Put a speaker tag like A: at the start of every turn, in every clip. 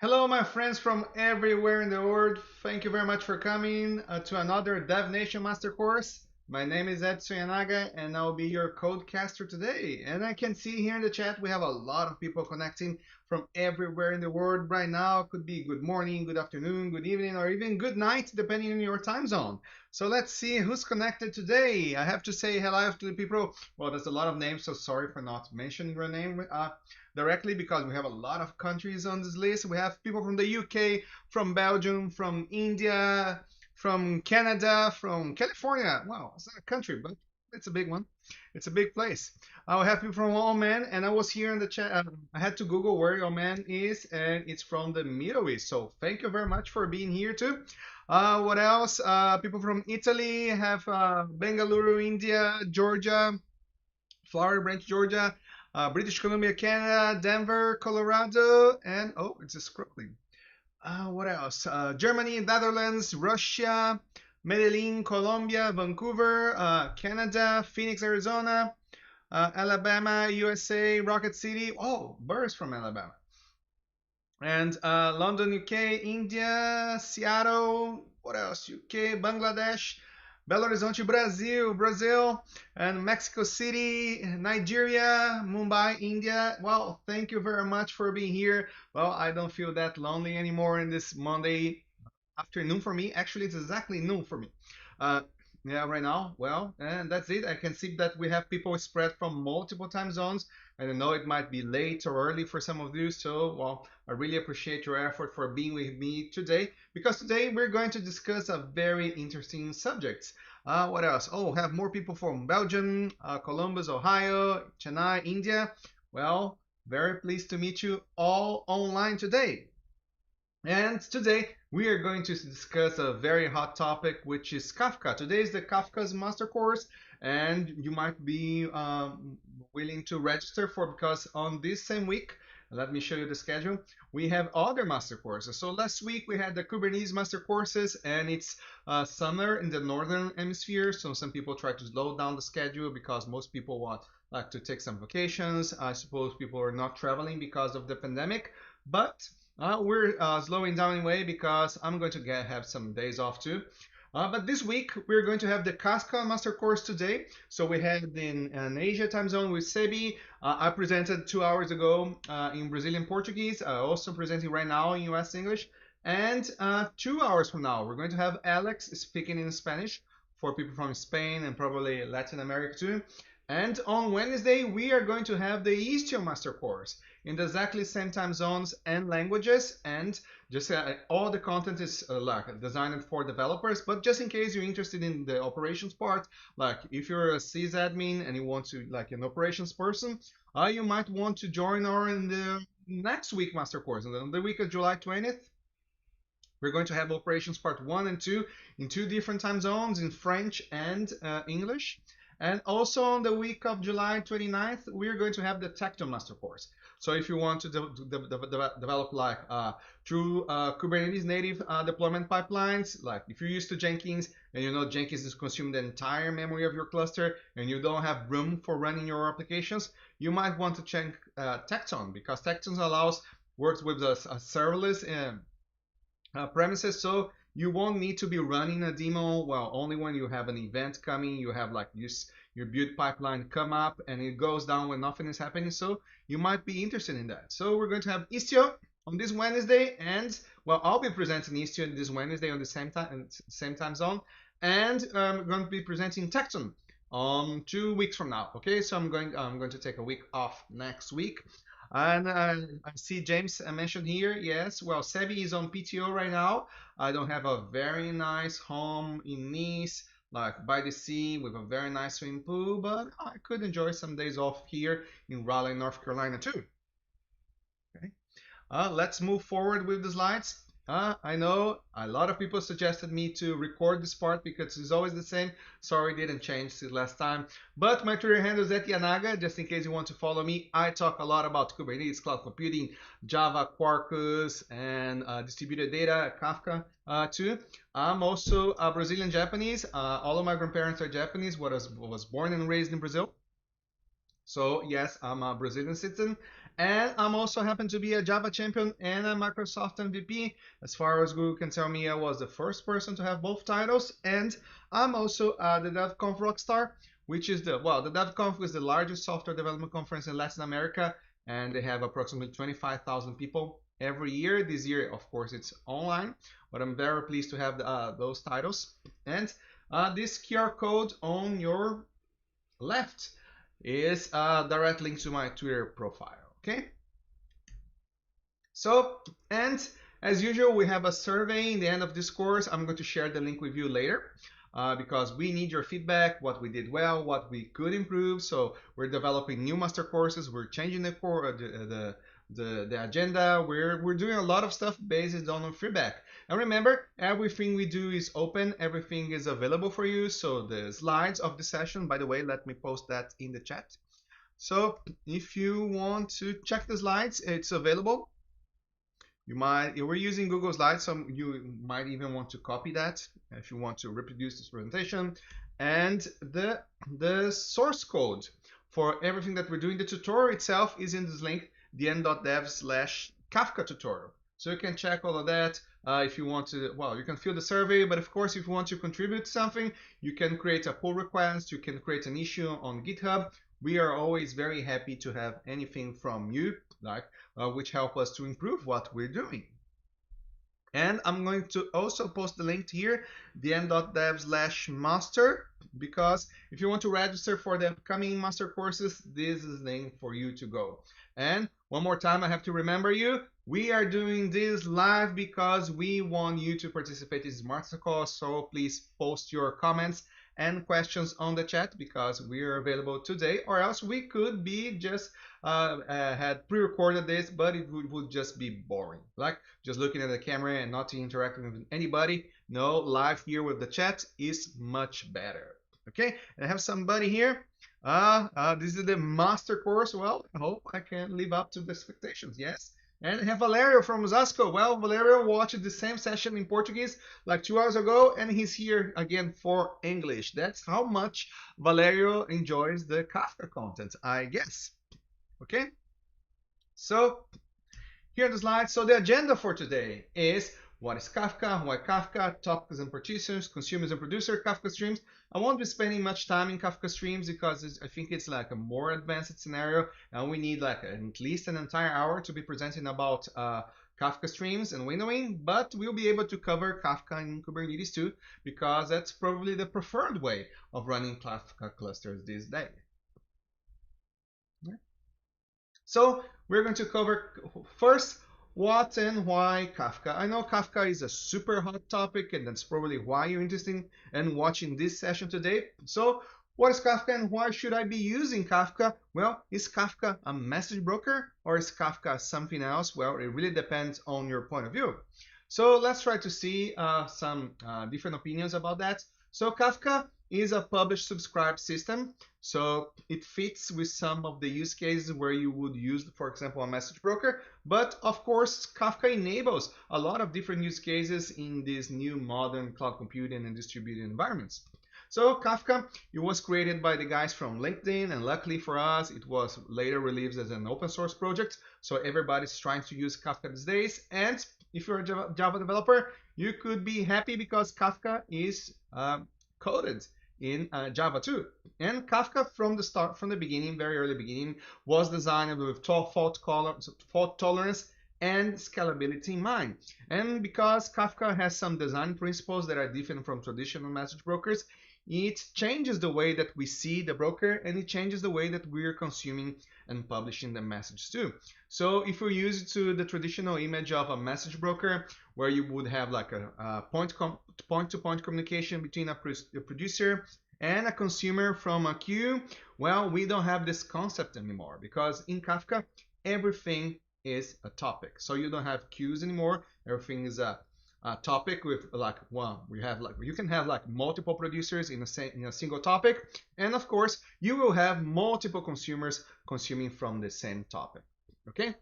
A: Hello, my friends from everywhere in the world. Thank you very much for coming to another Dev Nation Master Course. My name is Edson Yanaga, and I'll be your CodeCaster today. And I can see here in the chat we have a lot of people connecting from everywhere in the world right now. Could be good morning, good afternoon, good evening, or even good night, depending on your time zone. So let's see who's connected today. I have to say hello to the people. Well, there's a lot of names, so sorry for not mentioning your name directly because we have a lot of countries on this list. We have people from the UK, from Belgium, from India, from Canada, from California. Wow, it's not a country, but it's a big one. It's a big place. I have people from Oman, and I was here in the chat. I had to Google where Oman is, and it's from the Middle East. So thank you very much for being here too. What else? People from Italy have Bengaluru, India, Georgia, Flower Branch, Georgia, British Columbia, Canada, Denver, Colorado, and oh, it's just scrolling. What else? Germany, Netherlands, Russia, Medellin, Colombia, Vancouver, Canada, Phoenix, Arizona, Alabama, USA, Rocket City. Oh, Burr's from Alabama. And London, UK, India, Seattle. What else? UK, Bangladesh, Belo Horizonte, Brazil, and Mexico City, Nigeria, Mumbai, India. Well, thank you very much for being here. Well, I don't feel that lonely anymore in this Monday afternoon for me. Actually, it's exactly noon for me. Uh, yeah, right now. Well, and that's it. I can see that we have people spread from multiple time zones. I don't know, it might be late or early for some of you. So, well, I really appreciate your effort for being with me today because today we're going to discuss a very interesting subject. What else? Oh, have more people from Belgium, Columbus, Ohio, Chennai, India. Well, very pleased to meet you all online today. And today we are going to discuss a very hot topic, which is Kafka. Today is the Kafka's master course, and you might be willing to register for because on this same week, let me show you the schedule. We have other master courses. So last week we had the Kubernetes master courses, and it's summer in the northern hemisphere. So some people try to slow down the schedule because most people want like to take some vacations. I suppose people are not traveling because of the pandemic, but we're slowing down anyway because I'm going to have some days off too. But this week we're going to have the Kafka master course today. So we had in Asia time zone with Sebi. I presented 2 hours ago in Brazilian Portuguese. Also presenting right now in US English. And 2 hours from now we're going to have Alex speaking in Spanish for people from Spain and probably Latin America too. And on Wednesday, we are going to have the Istio Master Course in the exactly same time zones and languages. And just all the content is like designed for developers. But just in case you're interested in the operations part, like if you're a sysadmin and you want to like an operations person, you might want to join our in the next week master course. And then the week of July 20th, we're going to have operations part 1 and 2 in 2 different time zones in French and English. And also on the week of July 29th, we're going to have the Tecton Master Course. So if you want to develop like through Kubernetes native deployment pipelines, like if you're used to Jenkins and you know Jenkins is consuming the entire memory of your cluster and you don't have room for running your applications, you might want to check Tecton because Tecton works with a serverless premises, so you won't need to be running a demo. Well, only when you have an event coming, you have like your build pipeline come up and it goes down when nothing is happening. So you might be interested in that. So we're going to have Istio on this Wednesday, and well, I'll be presenting Istio this Wednesday on the same time zone, and I'm going to be presenting Tecton 2 weeks from now. Okay, so I'm going to take a week off next week. And I see James mentioned here, yes, well, Sebi is on PTO right now. I don't have a very nice home in Nice, like by the sea with a very nice swimming pool, but I could enjoy some days off here in Raleigh, North Carolina too. Okay. Let's move forward with the slides. I know a lot of people suggested me to record this part because it's always the same. Sorry, didn't change since last time. But my Twitter handle is @Yanaga, just in case you want to follow me. I talk a lot about Kubernetes, cloud computing, Java, Quarkus, and distributed data, Kafka too. I'm also Brazilian Japanese. All of my grandparents are Japanese. Was born and raised in Brazil. So yes, I'm a Brazilian citizen. And I'm also happen to be a Java champion and a Microsoft MVP. As far as Google can tell me, I was the first person to have both titles. And I'm also the DevConf Rockstar, which is the DevConf is the largest software development conference in Latin America, and they have approximately 25,000 people every year. This year, of course, it's online, but I'm very pleased to have those titles. And this QR code on your left is a direct link to my Twitter profile. Okay. So, and as usual, we have a survey in the end of this course. I'm going to share the link with you later because we need your feedback, what we did well, what we could improve. So we're developing new master courses. We're changing the agenda. We're doing a lot of stuff based on feedback. And remember, everything we do is open. Everything is available for you. So the slides of the session, by the way, let me post that in the chat. So if you want to check the slides, it's available. We're using Google Slides, so you might even want to copy that if you want to reproduce this presentation. And the source code for everything that we're doing, the tutorial itself is in this link, dn.dev/Kafka tutorial. So you can check all of that. If you want to, well, you can fill the survey, but of course, if you want to contribute something, you can create a pull request, you can create an issue on GitHub. We are always very happy to have anything from you, like which help us to improve what we're doing. And I'm going to also post the link here, dn.dev/master, because if you want to register for the upcoming master courses, this is the link for you to go. And one more time, I have to remember you, we are doing this live because we want you to participate in this master course. So please post your comments and questions on the chat because we are available today, or else we could be just had pre-recorded this, but it would just be boring, like just looking at the camera and not interacting with anybody. No, live here with the chat is much better. Okay, and I have somebody here. This is the master course. Well, I hope I can live up to the expectations. Yes. And I have Valerio from Osasco. Well, Valerio watched the same session in Portuguese like 2 hours ago, and he's here again for English. That's how much Valerio enjoys the Kafka content, I guess. Okay? So, here are the slides. So the agenda for today is what is Kafka, why Kafka, topics and partitions, consumers and producer, Kafka Streams. I won't be spending much time in Kafka Streams because I think it's like a more advanced scenario, and we need like at least an entire hour to be presenting about Kafka Streams and windowing, but we'll be able to cover Kafka in Kubernetes too, because that's probably the preferred way of running Kafka clusters these days. So we're going to cover first, what and why Kafka. I know Kafka is a super hot topic, and that's probably why you're interested in watching this session today. So what is Kafka and why should I be using Kafka? Well, is Kafka a message broker or is Kafka something else? Well, it really depends on your point of view. So let's try to see some different opinions about that. So Kafka is a publish subscribe system. So it fits with some of the use cases where you would use, for example, a message broker. But of course, Kafka enables a lot of different use cases in these new modern cloud computing and distributed environments. So Kafka, it was created by the guys from LinkedIn, and luckily for us, it was later released as an open source project. So everybody's trying to use Kafka these days. And if you're a Java developer, you could be happy because Kafka is coded in Java too. And Kafka from the start, from the beginning, very early beginning, was designed with fault tolerance and scalability in mind. And because Kafka has some design principles that are different from traditional message brokers, it changes the way that we see the broker, and it changes the way that we're consuming and publishing the message too. So if we use it to the traditional image of a message broker, where you would have like a point-to-point communication between a producer and a consumer from a queue, well, we don't have this concept anymore, because in Kafka, everything is a topic. So you don't have queues anymore. Everything is a topic with like you can have like multiple producers in a single topic, and of course you will have multiple consumers consuming from the same topic. Okay,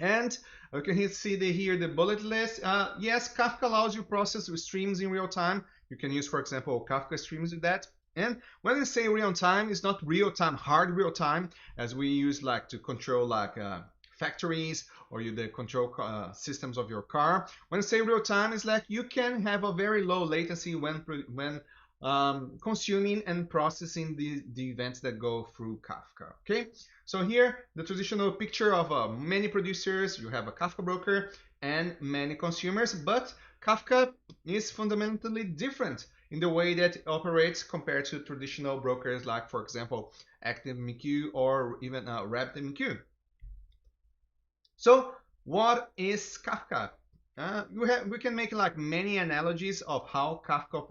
A: and okay, you see here the bullet list. Yes, Kafka allows you to process streams in real time. You can use, for example, Kafka Streams with that. And when I say real time, it's not real time, hard real time, as we use like to control like factories or the control systems of your car. When I say real time, it's like you can have a very low latency when consuming and processing the events that go through Kafka. Okay, so here the traditional picture of many producers. You have a Kafka broker and many consumers, but Kafka is fundamentally different in the way that it operates compared to traditional brokers like, for example, ActiveMQ or even RabbitMQ. So what is Kafka? We can make like many analogies of how Kafka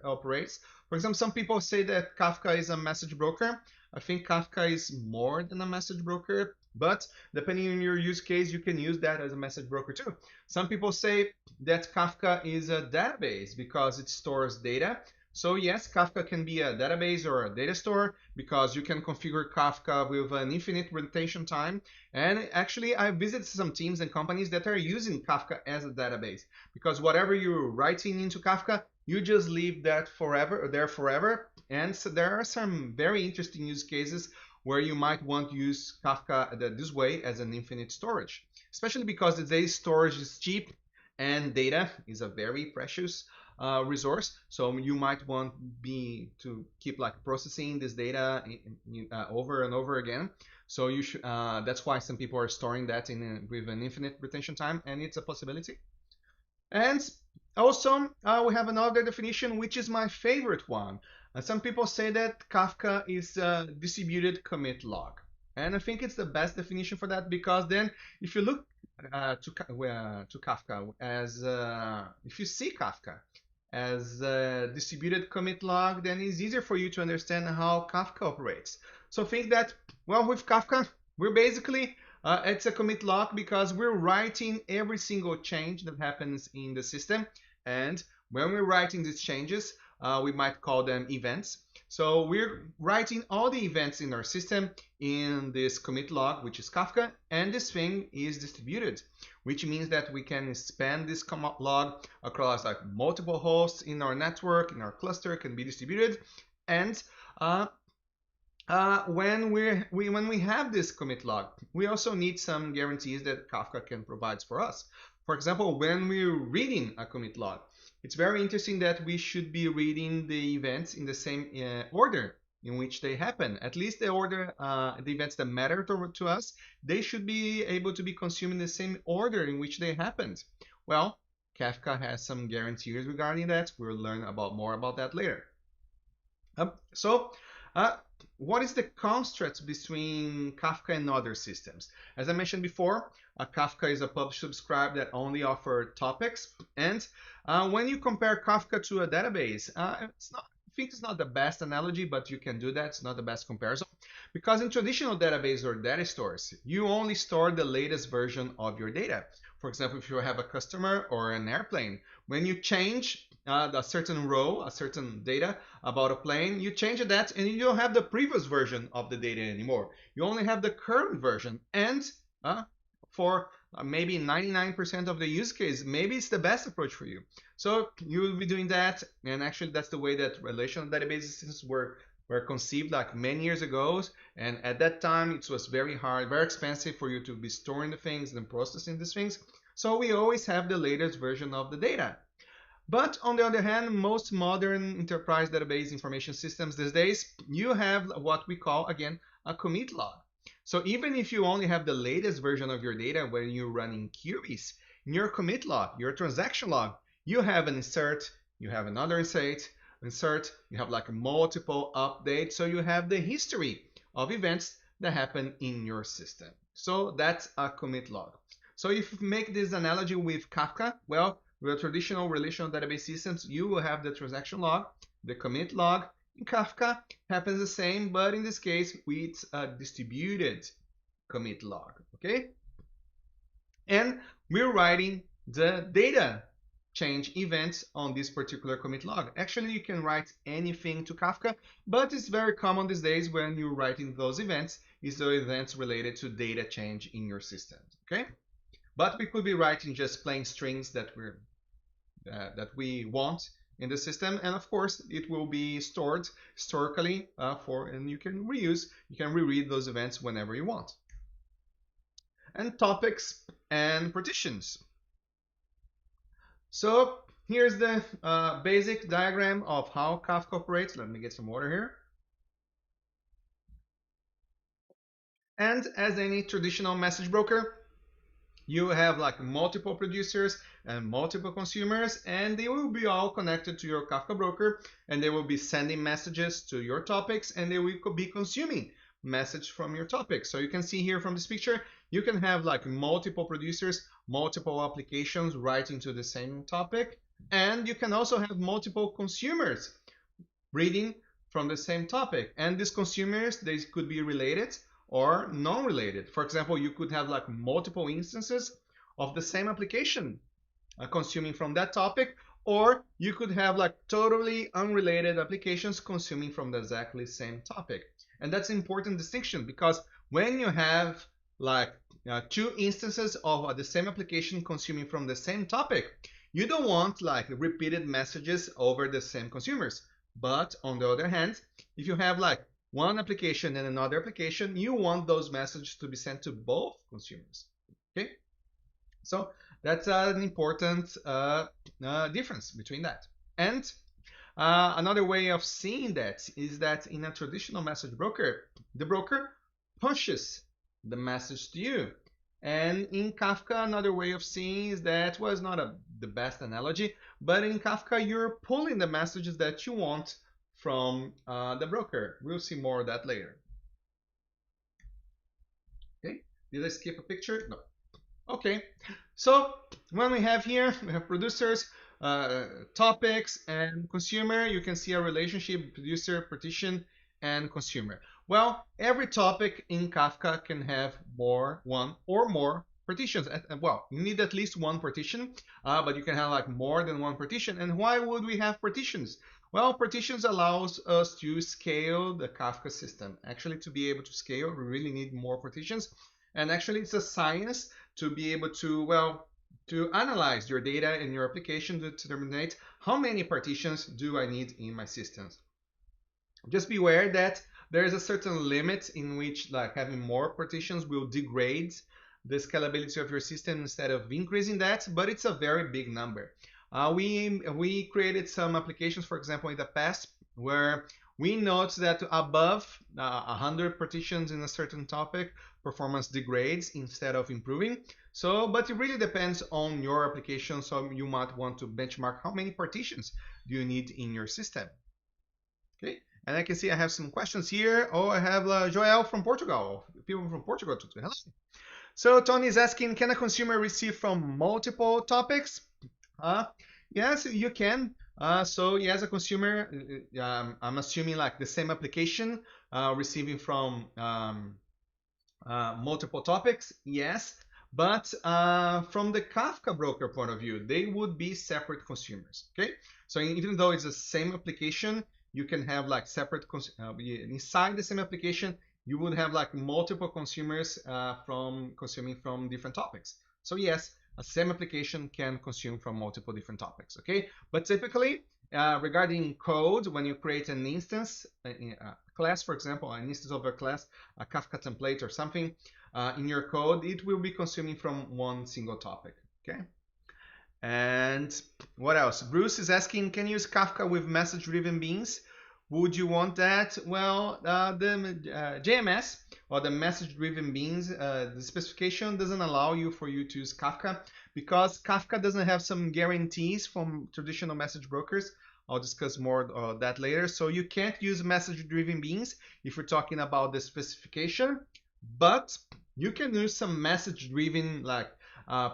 A: operates. For example, some people say that Kafka is a message broker. I think Kafka is more than a message broker, but depending on your use case, you can use that as a message broker too. Some people say that Kafka is a database because it stores data. So yes, Kafka can be a database or a data store because you can configure Kafka with an infinite rotation time. And actually, I visited some teams and companies that are using Kafka as a database because whatever you're writing into Kafka, you just leave that there forever. And so there are some very interesting use cases where you might want to use Kafka this way as an infinite storage, especially because today's storage is cheap and data is a very precious resource. So you might want to keep like processing this data over and over again. So you should. That's why some people are storing that with an infinite retention time, and it's a possibility. And also, we have another definition, which is my favorite one. Some people say that Kafka is a distributed commit log. And I think it's the best definition for that because then if you look to Kafka as, if you see Kafka as a distributed commit log, then it's easier for you to understand how Kafka operates. So think that, well, with Kafka, we're basically, it's a commit log because we're writing every single change that happens in the system. And when we're writing these changes, we might call them events. So we're writing all the events in our system in this commit log, which is Kafka, and this thing is distributed, which means that we can span this commit log across like multiple hosts in our network, in our cluster, can be distributed. And when we have this commit log, we also need some guarantees that Kafka can provide for us. For example, when we're reading a commit log, it's very interesting that we should be reading the events in the same order in which they happen. At least the order, the events that matter to us, they should be able to be consumed in the same order in which they happened. Well, Kafka has some guarantees regarding that. We'll learn more about that later. What is the contrast between Kafka and other systems? As I mentioned before, Kafka is a publish-subscribe that only offers topics. And when you compare Kafka to a database, I think it's not the best analogy, but you can do that. It's not the best comparison. Because in traditional database or data stores, you only store the latest version of your data. For example, if you have a customer or an airplane, when you change a certain row, a certain data about a plane, you change that and you don't have the previous version of the data anymore. You only have the current version. And for maybe 99% of the use case, maybe it's the best approach for you. So you will be doing that. And actually, that's the way that relational databases were conceived like many years ago. And at that time, it was very hard, very expensive for you to be storing the things and processing these things. So we always have the latest version of the data. But on the other hand, most modern enterprise database information systems these days, you have what we call, again, a commit log. So even if you only have the latest version of your data when you're running queries, in your commit log, your transaction log, you have an insert, you have another insert, you have like multiple updates. So you have the history of events that happen in your system. So that's a commit log. So if you make this analogy with Kafka, well, with traditional relational database systems, you will have the transaction log, the commit log. In Kafka, happens the same, but in this case, it's a distributed commit log, okay? And we're writing the data change events on this particular commit log. Actually, you can write anything to Kafka, but it's very common these days when you're writing those events, is the events related to data change in your system, okay? But we could be writing just plain strings that we want in the system, and of course it will be stored historically and you can reread those events whenever you want. and topics and partitions. So here's the basic diagram of how Kafka operates. Let me get some water here. And as any traditional message broker, you have like multiple producers and multiple consumers, and they will be all connected to your Kafka broker, and they will be sending messages to your topics, and they will be consuming message from your topic. So you can see here from this picture, you can have like multiple producers, multiple applications writing to the same topic, and you can also have multiple consumers reading from the same topic. And these consumers, they could be related or non-related. For example, you could have like multiple instances of the same application consuming from that topic, or you could have like totally unrelated applications consuming from the exactly same topic. And that's an important distinction, because when you have like two instances of the same application consuming from the same topic, you don't want like repeated messages over the same consumers. But on the other hand, if you have like one application and another application, you want those messages to be sent to both consumers. Okay, so that's an important difference between that. And another way of seeing that is that in a traditional message broker, the broker pushes the message to you. And in Kafka, another way of seeing is that, well, it's not the best analogy, but in Kafka, you're pulling the messages that you want from the broker. We'll see more of that later. Okay, did I skip a picture? No. Okay, so when we have here, we have producers, topics, and consumer. You can see a relationship, producer, partition, and consumer. Well, every topic in Kafka can have one or more partitions. Well, you need at least one partition, but you can have like more than one partition. And why would we have partitions? Well, partitions allows us to scale the Kafka system. Actually, to be able to scale, we really need more partitions. And actually, it's a science to be able to, well, to analyze your data in your application to determine how many partitions do I need in my systems. Just be aware that there is a certain limit in which like having more partitions will degrade the scalability of your system instead of increasing that, but it's a very big number. We created some applications, for example, in the past, where we note that above 100 partitions in a certain topic, performance degrades instead of improving. So, but it really depends on your application. So you might want to benchmark how many partitions do you need in your system. Okay, and I can see I have some questions here. Oh, I have Joel from Portugal. People from Portugal. Hello. So Tony is asking, can a consumer receive from multiple topics? Yes, you can. So as a consumer, I'm assuming like the same application receiving from multiple topics, yes. But from the Kafka broker point of view, they would be separate consumers. Okay, so even though it's the same application, you can have like separate inside the same application. You would have like multiple consumers from consuming from different topics. So yes, a same application can consume from multiple different topics. Okay, but typically regarding code, when you create an instance, a class, for example, an instance of a class, a Kafka template or something in your code, it will be consuming from one single topic. Okay. And what else? Bruce is asking, can you use Kafka with message-driven beans? Would you want that? Well, the JMS or the message-driven beans, the specification doesn't allow you for you to use Kafka because Kafka doesn't have some guarantees from traditional message brokers. I'll discuss more of that later. So you can't use message-driven beans if you're talking about the specification, but you can use some message-driven like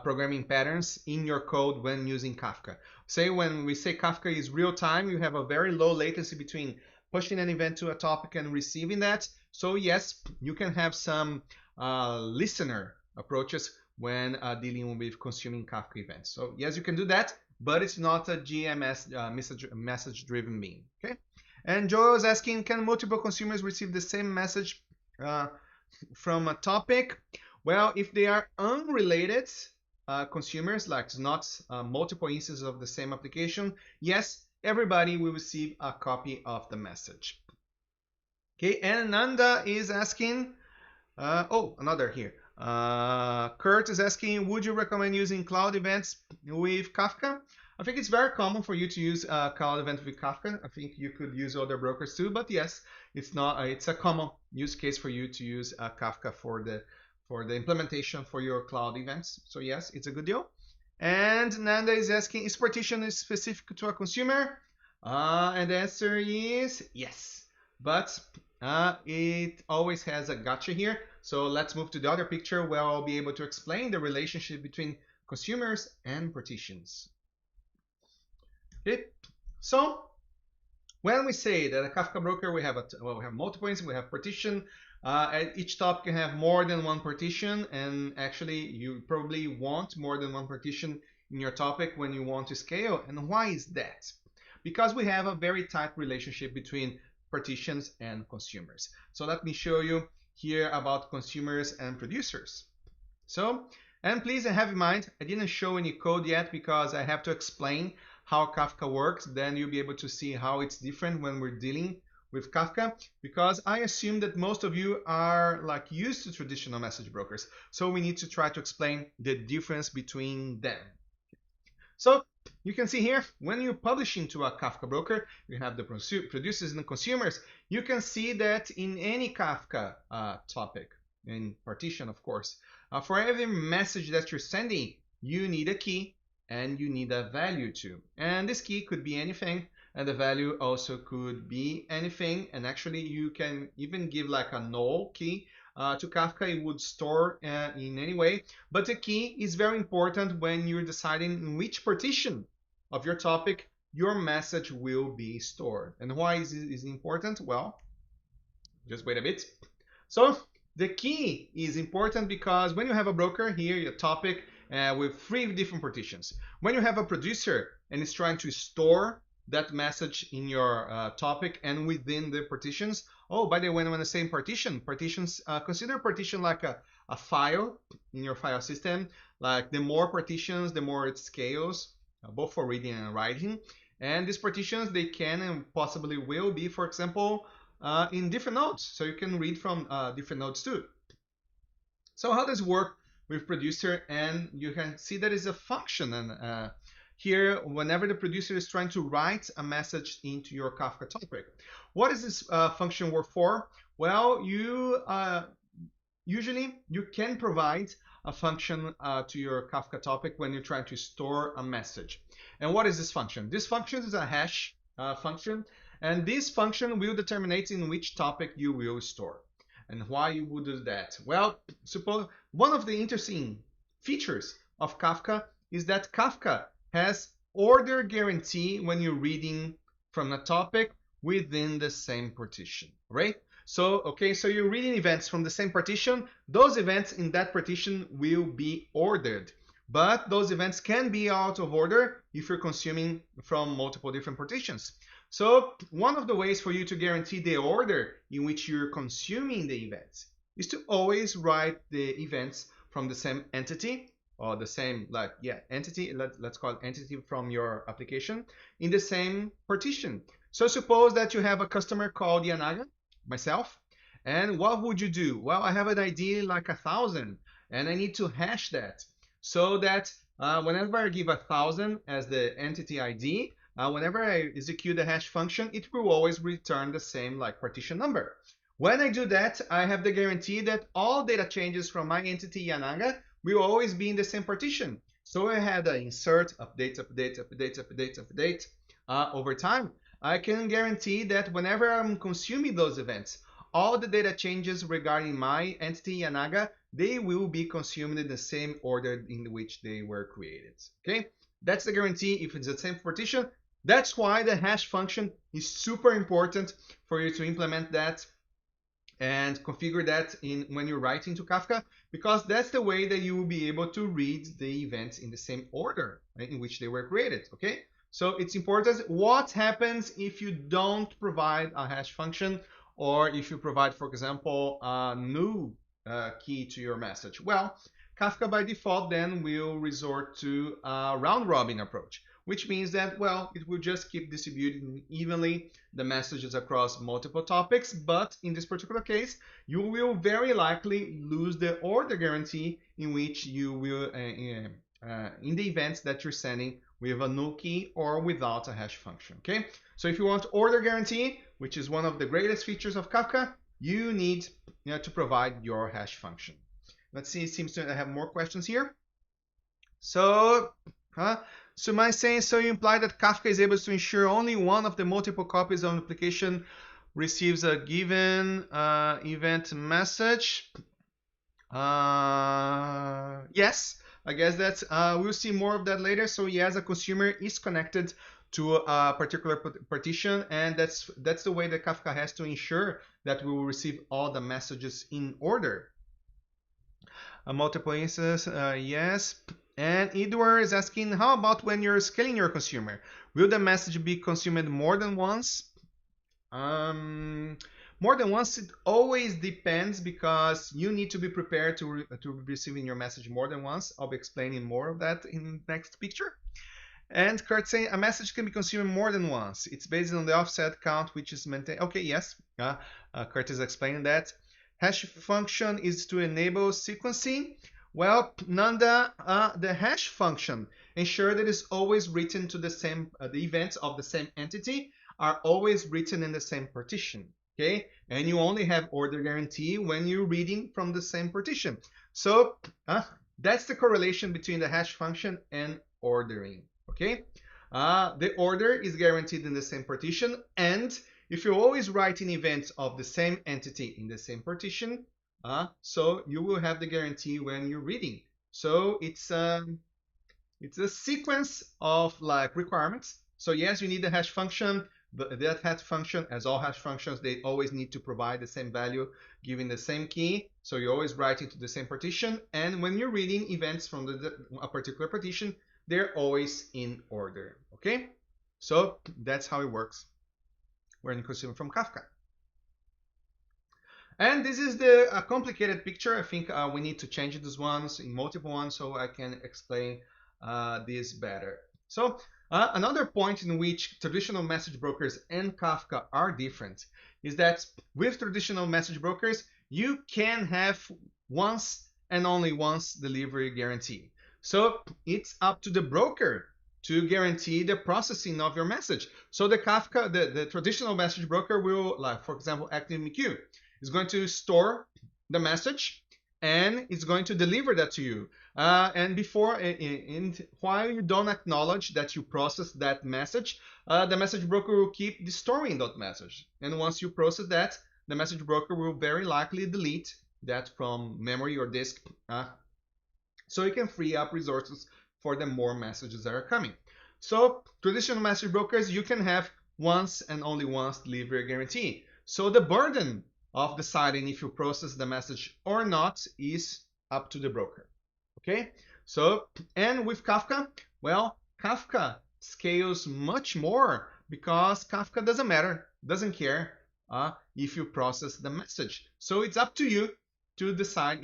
A: programming patterns in your code when using Kafka. Say when we say Kafka is real time, you have a very low latency between pushing an event to a topic and receiving that. So yes, you can have some listener approaches when dealing with consuming Kafka events. So yes, you can do that, but it's not a GMS message-driven bean. Okay. And Joel is asking, can multiple consumers receive the same message from a topic? Well, if they are unrelated consumers, like it's not multiple instances of the same application, yes, everybody will receive a copy of the message. Okay, and Nanda is asking, oh, another here. Kurt is asking, would you recommend using cloud events with Kafka? I think it's very common for you to use cloud event with Kafka. I think you could use other brokers too, but yes, it's not. It's a common use case for you to use Kafka for the implementation for your cloud events. So yes, it's a good deal. And Nanda is asking, is partition specific to a consumer? And the answer is yes, but it always has a gotcha here. So let's move to the other picture where I'll be able to explain the relationship between consumers and partitions. Okay, so when we say that a Kafka broker, we have multiple instances, we have partition. Each topic can have more than one partition, and actually you probably want more than one partition in your topic when you want to scale. And why is that? Because we have a very tight relationship between partitions and consumers. So let me show you here about consumers and producers. So, and please have in mind, I didn't show any code yet because I have to explain how Kafka works. Then you'll be able to see how it's different when we're dealing with Kafka, because I assume that most of you are like used to traditional message brokers. So we need to try to explain the difference between them. So you can see here, when you publish into a Kafka broker, you have the producers and the consumers. You can see that in any Kafka topic, in partition, of course, for every message that you're sending, you need a key and you need a value too. And this key could be anything, and the value also could be anything. And actually, you can even give like a null key to Kafka. It would store in any way. But the key is very important when you're deciding in which partition of your topic your message will be stored. And why is it important? Well, just wait a bit. So the key is important because when you have a broker here, your topic with 3 different partitions. When you have a producer and it's trying to store that message in your topic and within the partitions. Oh, by the way, when I say partitions, consider partition like a file in your file system. Like the more partitions, the more it scales, both for reading and writing. And these partitions, they can and possibly will be, for example, in different nodes. So you can read from different nodes too. So how does it work with producer? And you can see that is a function. And here, whenever the producer is trying to write a message into your Kafka topic, what is this function work for? Well, usually you can provide a function to your Kafka topic when you're trying to store a message. And what is this function? This function is a hash function, and this function will determine in which topic you will store. And why you would do that? Well, suppose one of the interesting features of Kafka is that Kafka has order guarantee when you're reading from a topic within the same partition, right? So, okay, so you're reading events from the same partition. Those events in that partition will be ordered, but those events can be out of order if you're consuming from multiple different partitions. So one of the ways for you to guarantee the order in which you're consuming the events is to always write the events from the same entity, or the same, entity, let's call it entity from your application, in the same partition. So suppose that you have a customer called Yanaga, myself, and what would you do? Well, I have an ID like 1,000, and I need to hash that so that whenever I give 1,000 as the entity ID, whenever I execute the hash function, it will always return the same partition number. When I do that, I have the guarantee that all data changes from my entity Yanaga will always be in the same partition. So I had an insert, update, update, update, update, update over time. I can guarantee that whenever I'm consuming those events, all the data changes regarding my entity Yanaga, they will be consumed in the same order in which they were created. Okay, that's the guarantee if it's the same partition. That's why the hash function is super important for you to implement that and configure that when you're writing to Kafka, because that's the way that you will be able to read the events in the same order, right, in which they were created. Okay, so it's important. What happens if you don't provide a hash function, or if you provide, for example, a new key to your message? Well, Kafka by default then will resort to a round robin approach. which means that, well, it will just keep distributing evenly the messages across multiple topics. But in this particular case, you will very likely lose the order guarantee in which you will, in the events that you're sending with a null key or without a hash function. Okay, so if you want order guarantee, which is one of the greatest features of Kafka, you need to provide your hash function. Let's see, it seems to have more questions here. So, Sumai saying, so you imply that Kafka is able to ensure only one of the multiple copies of an application receives a given event message. Yes, I guess that's, we'll see more of that later. So yes, a consumer is connected to a particular partition, and that's the way that Kafka has to ensure that we will receive all the messages in order. Multiple instances, yes. And Edward is asking, how about when you're scaling your consumer? Will the message be consumed more than once? More than once, it always depends, because you need to be prepared to receiving your message more than once. I'll be explaining more of that in the next picture. And Kurt saying, a message can be consumed more than once. It's based on the offset count, which is maintained. Okay, yes, Kurt is explaining that. Hash function is to enable sequencing. Well, Nanda, the hash function ensure that it's always written to the same, the events of the same entity are always written in the same partition. Okay, and you only have order guarantee when you're reading from the same partition. So that's the correlation between the hash function and ordering. Okay, the order is guaranteed in the same partition, and if you're always writing events of the same entity in the same partition, so you will have the guarantee when you're reading. So it's a sequence of like requirements. So yes, you need the hash function. But that hash function, as all hash functions, they always need to provide the same value given the same key. So you're always writing to the same partition. And when you're reading events from a particular partition, they're always in order. Okay? So that's how it works when consuming from Kafka. And this is the complicated picture. I think we need to change these ones in multiple ones so I can explain this better. So another point in which traditional message brokers and Kafka are different is that with traditional message brokers, you can have once and only once delivery guarantee. So it's up to the broker to guarantee the processing of your message. So the Kafka, the traditional message broker will, like for example, ActiveMQ, is going to store the message and it's going to deliver that to you. And before, while you don't acknowledge that you process that message, the message broker will keep storing that message. And once you process that, the message broker will very likely delete that from memory or disk, so you can free up resources for the more messages that are coming. So traditional message brokers, you can have once and only once delivery guarantee. So the burden of deciding if you process the message or not is up to the broker. Okay, so, and with Kafka, well, Kafka scales much more because Kafka doesn't matter, doesn't care if you process the message. So it's up to you to decide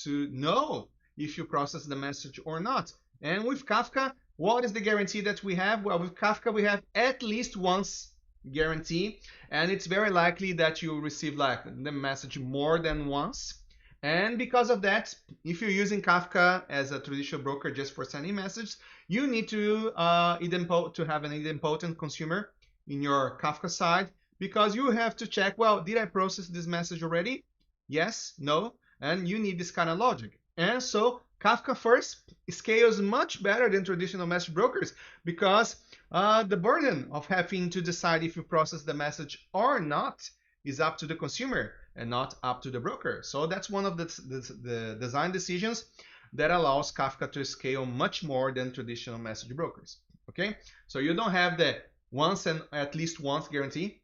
A: to know if you process the message or not. And with Kafka, what is the guarantee that we have? Well, with Kafka, we have at least once guarantee, and it's very likely that you receive like the message more than once. And because of that, if you're using Kafka as a traditional broker just for sending messages, you need to have an idempotent consumer in your Kafka side, because you have to check, well, did I process this message already? Yes, no, and you need this kind of logic. And so Kafka first scales much better than traditional message brokers, because the burden of having to decide if you process the message or not is up to the consumer and not up to the broker. So that's one of the design decisions that allows Kafka to scale much more than traditional message brokers. Okay, so you don't have the once and at least once guarantee,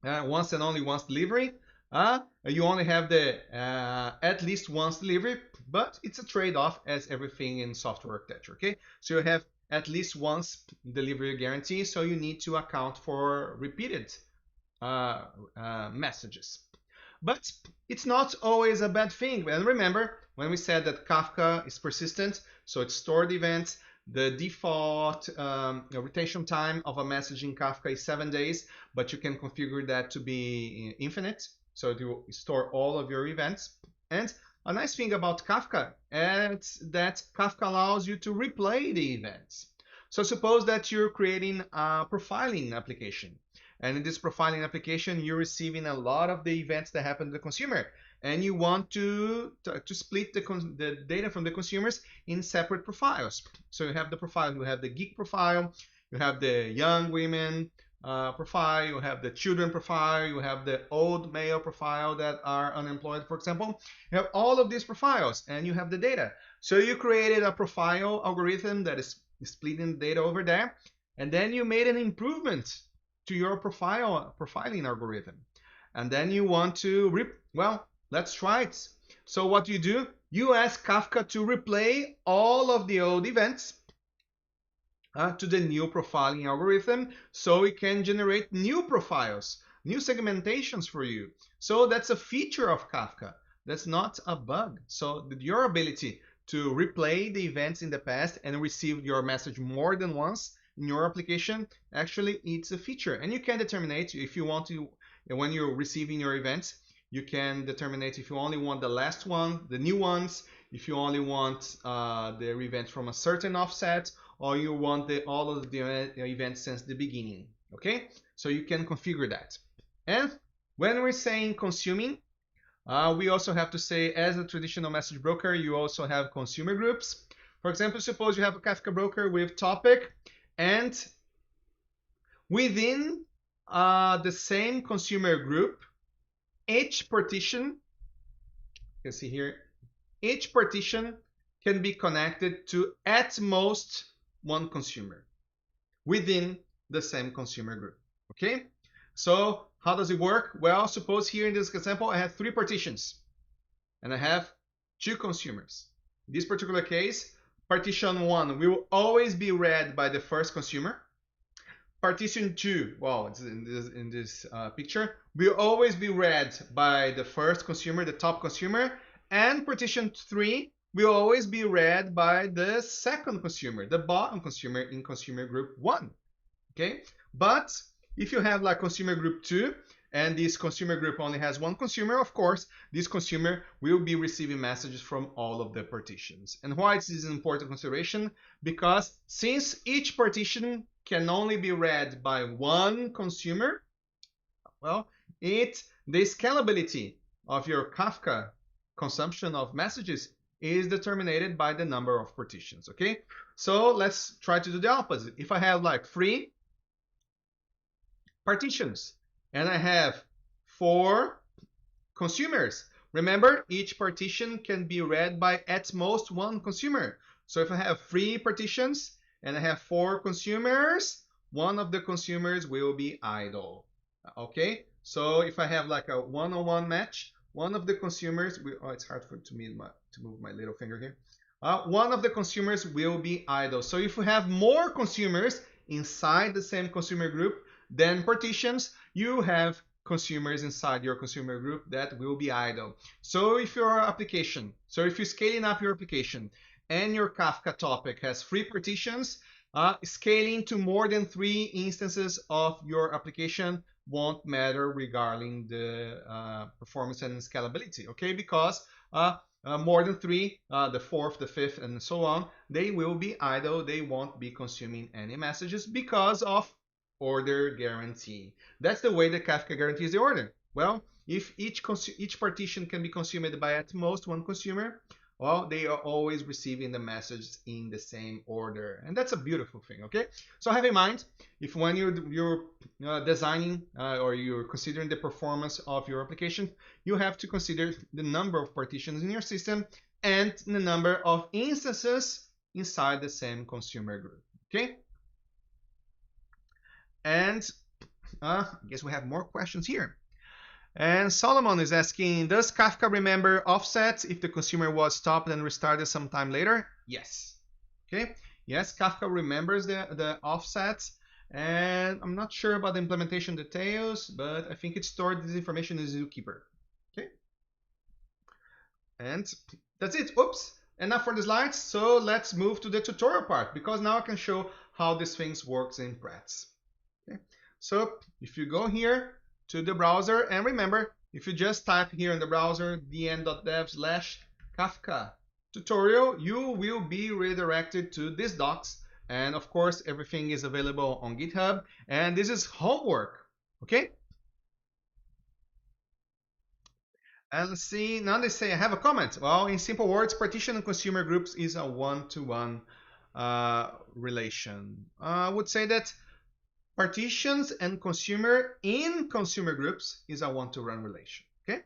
A: once and only once delivery. You only have the at least once delivery, but it's a trade-off as everything in software architecture. Okay, so you have at least once delivery guarantee, so you need to account for repeated messages. But it's not always a bad thing. And remember, when we said that Kafka is persistent, so it stored events, The default retention time of a message in Kafka is 7 days, but you can configure that to be infinite, so it will store all of your events. And a nice thing about Kafka is that Kafka allows you to replay the events. So suppose that you're creating a profiling application, and in this profiling application, you're receiving a lot of the events that happen to the consumer, and you want to split the data from the consumers in separate profiles. So you have the profile, you have the geek profile, you have the young women profile, you have the children profile, you have the old male profile that are unemployed, for example. You have all of these profiles, and you have the data. So you created a profile algorithm that is splitting the data over there, and then you made an improvement to your profiling algorithm. And then you want to, well, let's try it. So what you do, you ask Kafka to replay all of the old events to the new profiling algorithm, so it can generate new profiles, new segmentations for you. So that's a feature of Kafka. That's not a bug. So your ability to replay the events in the past and receive your message more than once in your application, actually it's a feature. And you can determine if you want to, when you're receiving your events, you can determine if you only want the last one, the new ones, if you only want the events from a certain offset, or you want all of the events since the beginning. Okay, so you can configure that. And when we're saying consuming, we also have to say, as a traditional message broker, you also have consumer groups. For example, suppose you have a Kafka broker with topic, and within the same consumer group, each partition, you can see here, each partition can be connected to at most one consumer within the same consumer group. Okay, so how does it work? Well, suppose here in this example I have 3 partitions and I have 2 consumers. In this particular case, partition 1 will always be read by the first consumer. Partition 2, well, it's in this picture, will always be read by the first consumer, the top consumer, and partition 3 will always be read by the second consumer, the bottom consumer in consumer group 1. Okay, but if you have like consumer group 2 and this consumer group only has 1 consumer, of course, this consumer will be receiving messages from all of the partitions. And why is this an important consideration? Because since each partition can only be read by 1 consumer, well, the scalability of your Kafka consumption of messages is determined by the number of partitions. Okay, so let's try to do the opposite. If I have like 3 partitions and I have 4 consumers, remember, each partition can be read by at most 1 consumer. So if I have 3 partitions and I have 4 consumers, one of the consumers will be idle. Okay, so if I have like a one-on-one match, one of the consumers will, oh, it's hard to move my little finger here. One of the consumers will be idle. So if we have more consumers inside the same consumer group than partitions, you have consumers inside your consumer group that will be idle. So if your application, so if you're scaling up your application and your Kafka topic has 3 partitions, scaling to more than 3 instances of your application won't matter regarding the performance and scalability, okay? Because more than 3, the 4th, the 5th, and so on, they will be idle. They won't be consuming any messages because of order guarantee. That's the way that Kafka guarantees the order. Well, if each partition can be consumed by at most 1 consumer, well, they are always receiving the messages in the same order. And that's a beautiful thing, okay? So have in mind, if when you're designing or you're considering the performance of your application, you have to consider the number of partitions in your system and the number of instances inside the same consumer group, okay? And I guess we have more questions here. And Solomon is asking, does Kafka remember offsets if the consumer was stopped and restarted sometime later? Yes. Okay. Yes, Kafka remembers the offsets. And I'm not sure about the implementation details, but I think it stored this information in Zookeeper. Okay. And that's it. Oops. enough for the slides. So let's move to the tutorial part, because now I can show how these things works in practice. Okay. So if you go here to the browser, and remember, if you just type here in the browser dn.dev/Kafka tutorial, you will be redirected to this docs. And of course, everything is available on GitHub. And this is homework, okay? And let's see, now they say I have a comment. Well, in simple words, partition and consumer groups is a one-to-one relation. I would say that partitions and consumer in consumer groups is a one-to-one relation, okay?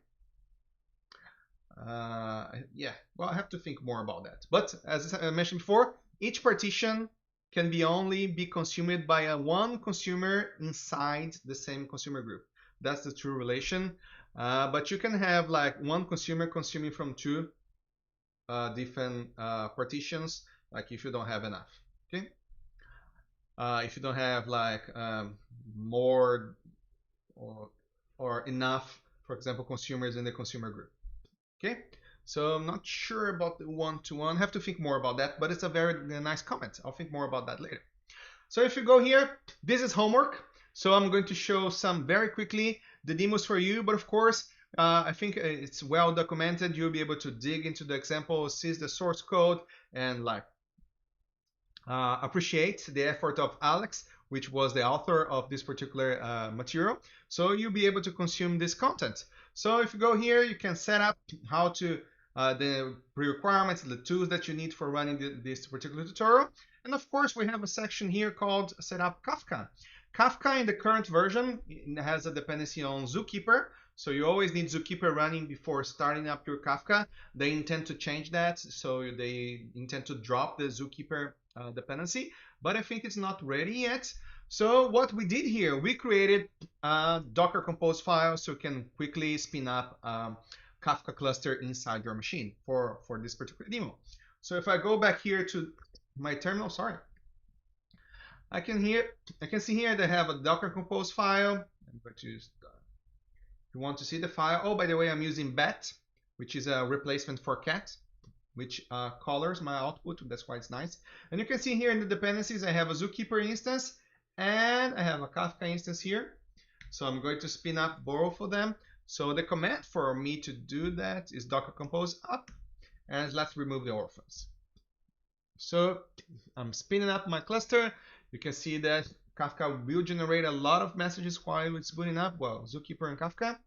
A: Yeah, well, I have to think more about that. But as I mentioned before, each partition can only be consumed by one consumer inside the same consumer group. That's the true relation. But you can have like one consumer consuming from two different partitions, like if you don't have enough, okay? If you don't have like more or enough, for example, consumers in the consumer group, okay? So I'm not sure about the one-to-one. I have to think more about that, but it's a very nice comment. I'll think more about that later. So if you go here, this is homework. So I'm going to show some very quickly the demos for you, but of course, I think it's well documented. You'll be able to dig into the example, see the source code, and like appreciate the effort of Alex, which was the author of this particular material. So you'll be able to consume this content. So if you go here, you can set up how to the pre-requirements, the tools that you need for running this particular tutorial. And of course, we have a section here called Setup Kafka. Kafka in the current version has a dependency on Zookeeper. So you always need Zookeeper running before starting up your Kafka. They intend to change that. So they intend to drop the Zookeeper dependency, but I think it's not ready yet. So what we did here, we created a Docker Compose file so you can quickly spin up Kafka cluster inside your machine for this particular demo. So if I go back here to my terminal, sorry, I can see here they have a Docker Compose file. I'm going to use if you want to see the file. Oh, by the way, I'm using bat, which is a replacement for cat, which colors my output. That's why it's nice. And you can see here in the dependencies, I have a Zookeeper instance and I have a Kafka instance here. So I'm going to spin up both of them. So the command for me to do that is Docker Compose up, and let's remove the orphans. So I'm spinning up my cluster. You can see that Kafka will generate a lot of messages while it's booting up, well, Zookeeper and Kafka.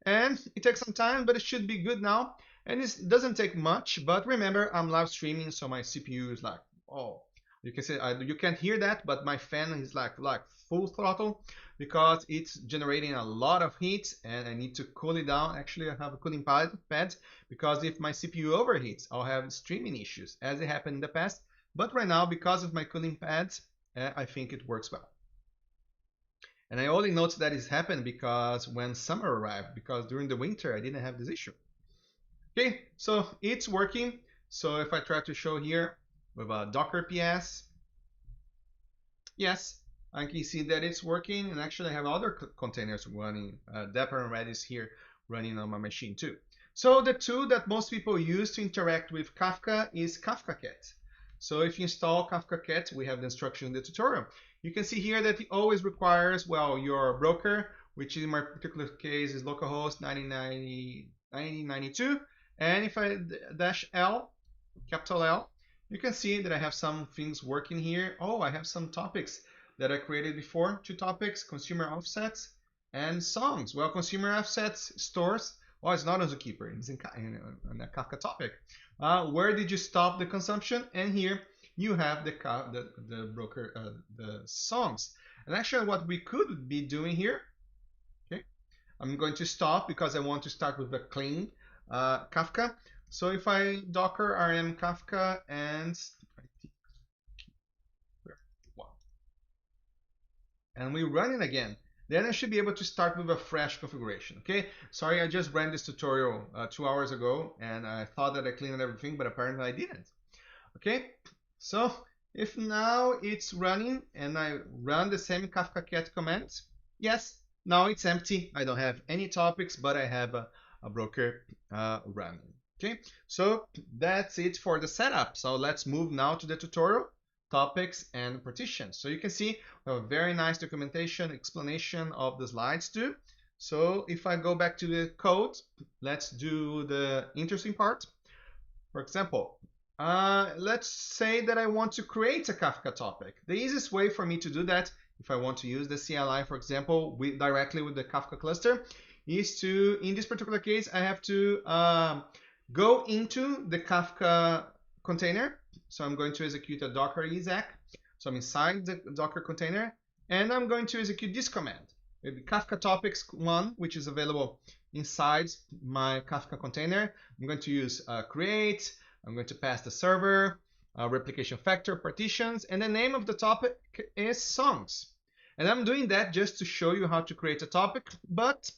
A: And it takes some time, but it should be good now. And it doesn't take much, but remember, I'm live streaming, so my CPU is like, oh, you can see, you can't hear that, but my fan is like full throttle because it's generating a lot of heat and I need to cool it down. Actually, I have a cooling pad because if my CPU overheats, I'll have streaming issues, as it happened in the past. But right now, because of my cooling pads, I think it works well. And I only noticed that it's happened because when summer arrived, because during the winter, I didn't have this issue. Okay, so it's working. So if I try to show here with a Docker PS, yes, I can see that it's working. And actually, I have other containers running. Dapper and Redis here running on my machine too. So the tool that most people use to interact with Kafka is KafkaCat. So if you install KafkaCat, we have the instruction in the tutorial. You can see here that it always requires, well, your broker, which in my particular case is localhost 9092. And if I dash L, capital L, you can see that I have some things working here. Oh, I have some topics that I created before. 2 topics, consumer offsets and songs. Well, consumer offsets stores. Well, it's not a Zookeeper, it's in a Kafka topic. Where did you stop the consumption? And here you have the broker, the songs. And actually what we could be doing here, okay, I'm going to stop because I want to start with a clean Kafka. So if I docker rm Kafka and we run it again, then I should be able to start with a fresh configuration. Okay, sorry, I just ran this tutorial 2 hours ago and I thought that I cleaned everything, but apparently I didn't. Okay, so if now it's running and I run the same KafkaCat command, yes, now it's empty. I don't have any topics, but I have a broker running. Okay, so that's it for the setup. So let's move now to the tutorial, topics and partitions. So you can see we have a very nice documentation, explanation of the slides too. So if I go back to the code, let's do the interesting part. For example, let's say that I want to create a Kafka topic. The easiest way for me to do that, if I want to use the CLI, for example, directly with the Kafka cluster, is to, in this particular case, I have to go into the Kafka container. So I'm going to execute a docker exec. So I'm inside the Docker container, and I'm going to execute this command. Kafka topics 1, which is available inside my Kafka container. I'm going to use create. I'm going to pass the server, replication factor, partitions, and the name of the topic is songs. And I'm doing that just to show you how to create a topic. But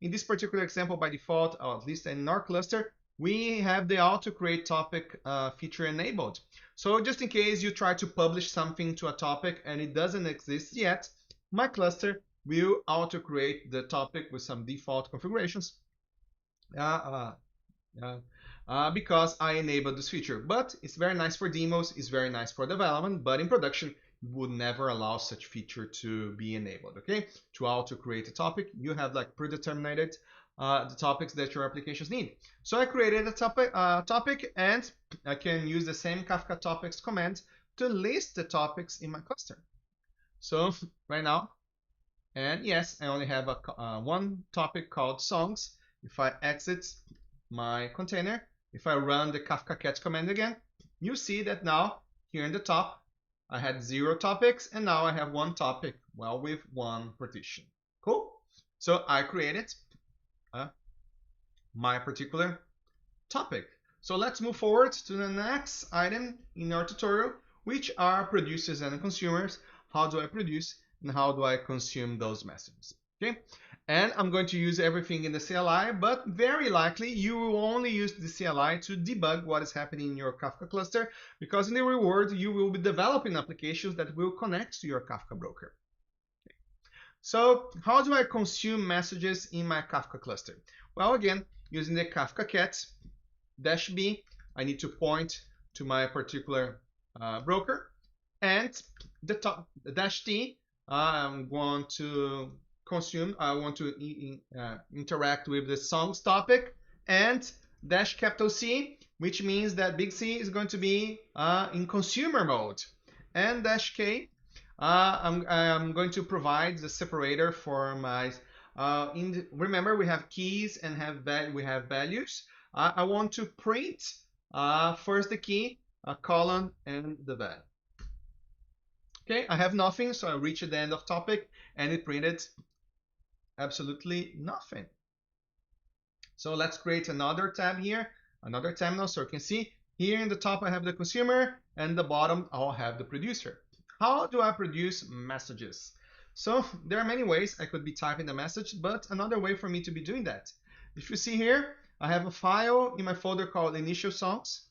A: in this particular example, by default, or at least in our cluster, we have the auto create topic feature enabled. So just in case you try to publish something to a topic and it doesn't exist yet, my cluster will auto create the topic with some default configurations because I enabled this feature. But it's very nice for demos, it's very nice for development, but in production, would never allow such feature to be enabled. Okay, to auto create a topic, you have like predetermined the topics that your applications need. So I created a topic, and I can use the same Kafka topics command to list the topics in my cluster. So right now, and yes, I only have one topic called songs. If I exit my container, if I run the Kafka cat command again, you see that now here in the top, I had 0 topics, and now I have 1 topic, well, with 1 partition. Cool. So I created my particular topic. So let's move forward to the next item in our tutorial, which are producers and consumers. How do I produce and how do I consume those messages? Okay, and I'm going to use everything in the CLI, but very likely you will only use the CLI to debug what is happening in your Kafka cluster, because in the reward you will be developing applications that will connect to your Kafka broker. Okay. So how do I consume messages in my Kafka cluster? Well, again, using the Kafka cat -b, I need to point to my particular broker, and the -t, I'm going to consume, I want to interact with the songs topic, and -C, which means that big C is going to be in consumer mode, and -K, I'm going to provide the separator for my, remember we have keys and we have values. I want to print first the key, a colon, and the value. Okay, I have nothing, so I reached the end of topic, and it printed absolutely nothing. So let's create another tab here, another terminal, so you can see here in the top I have the consumer, and the bottom I'll have the producer. How do I produce messages? So there are many ways I could be typing the message, but another way for me to be doing that. If you see here, I have a file in my folder called initial songs.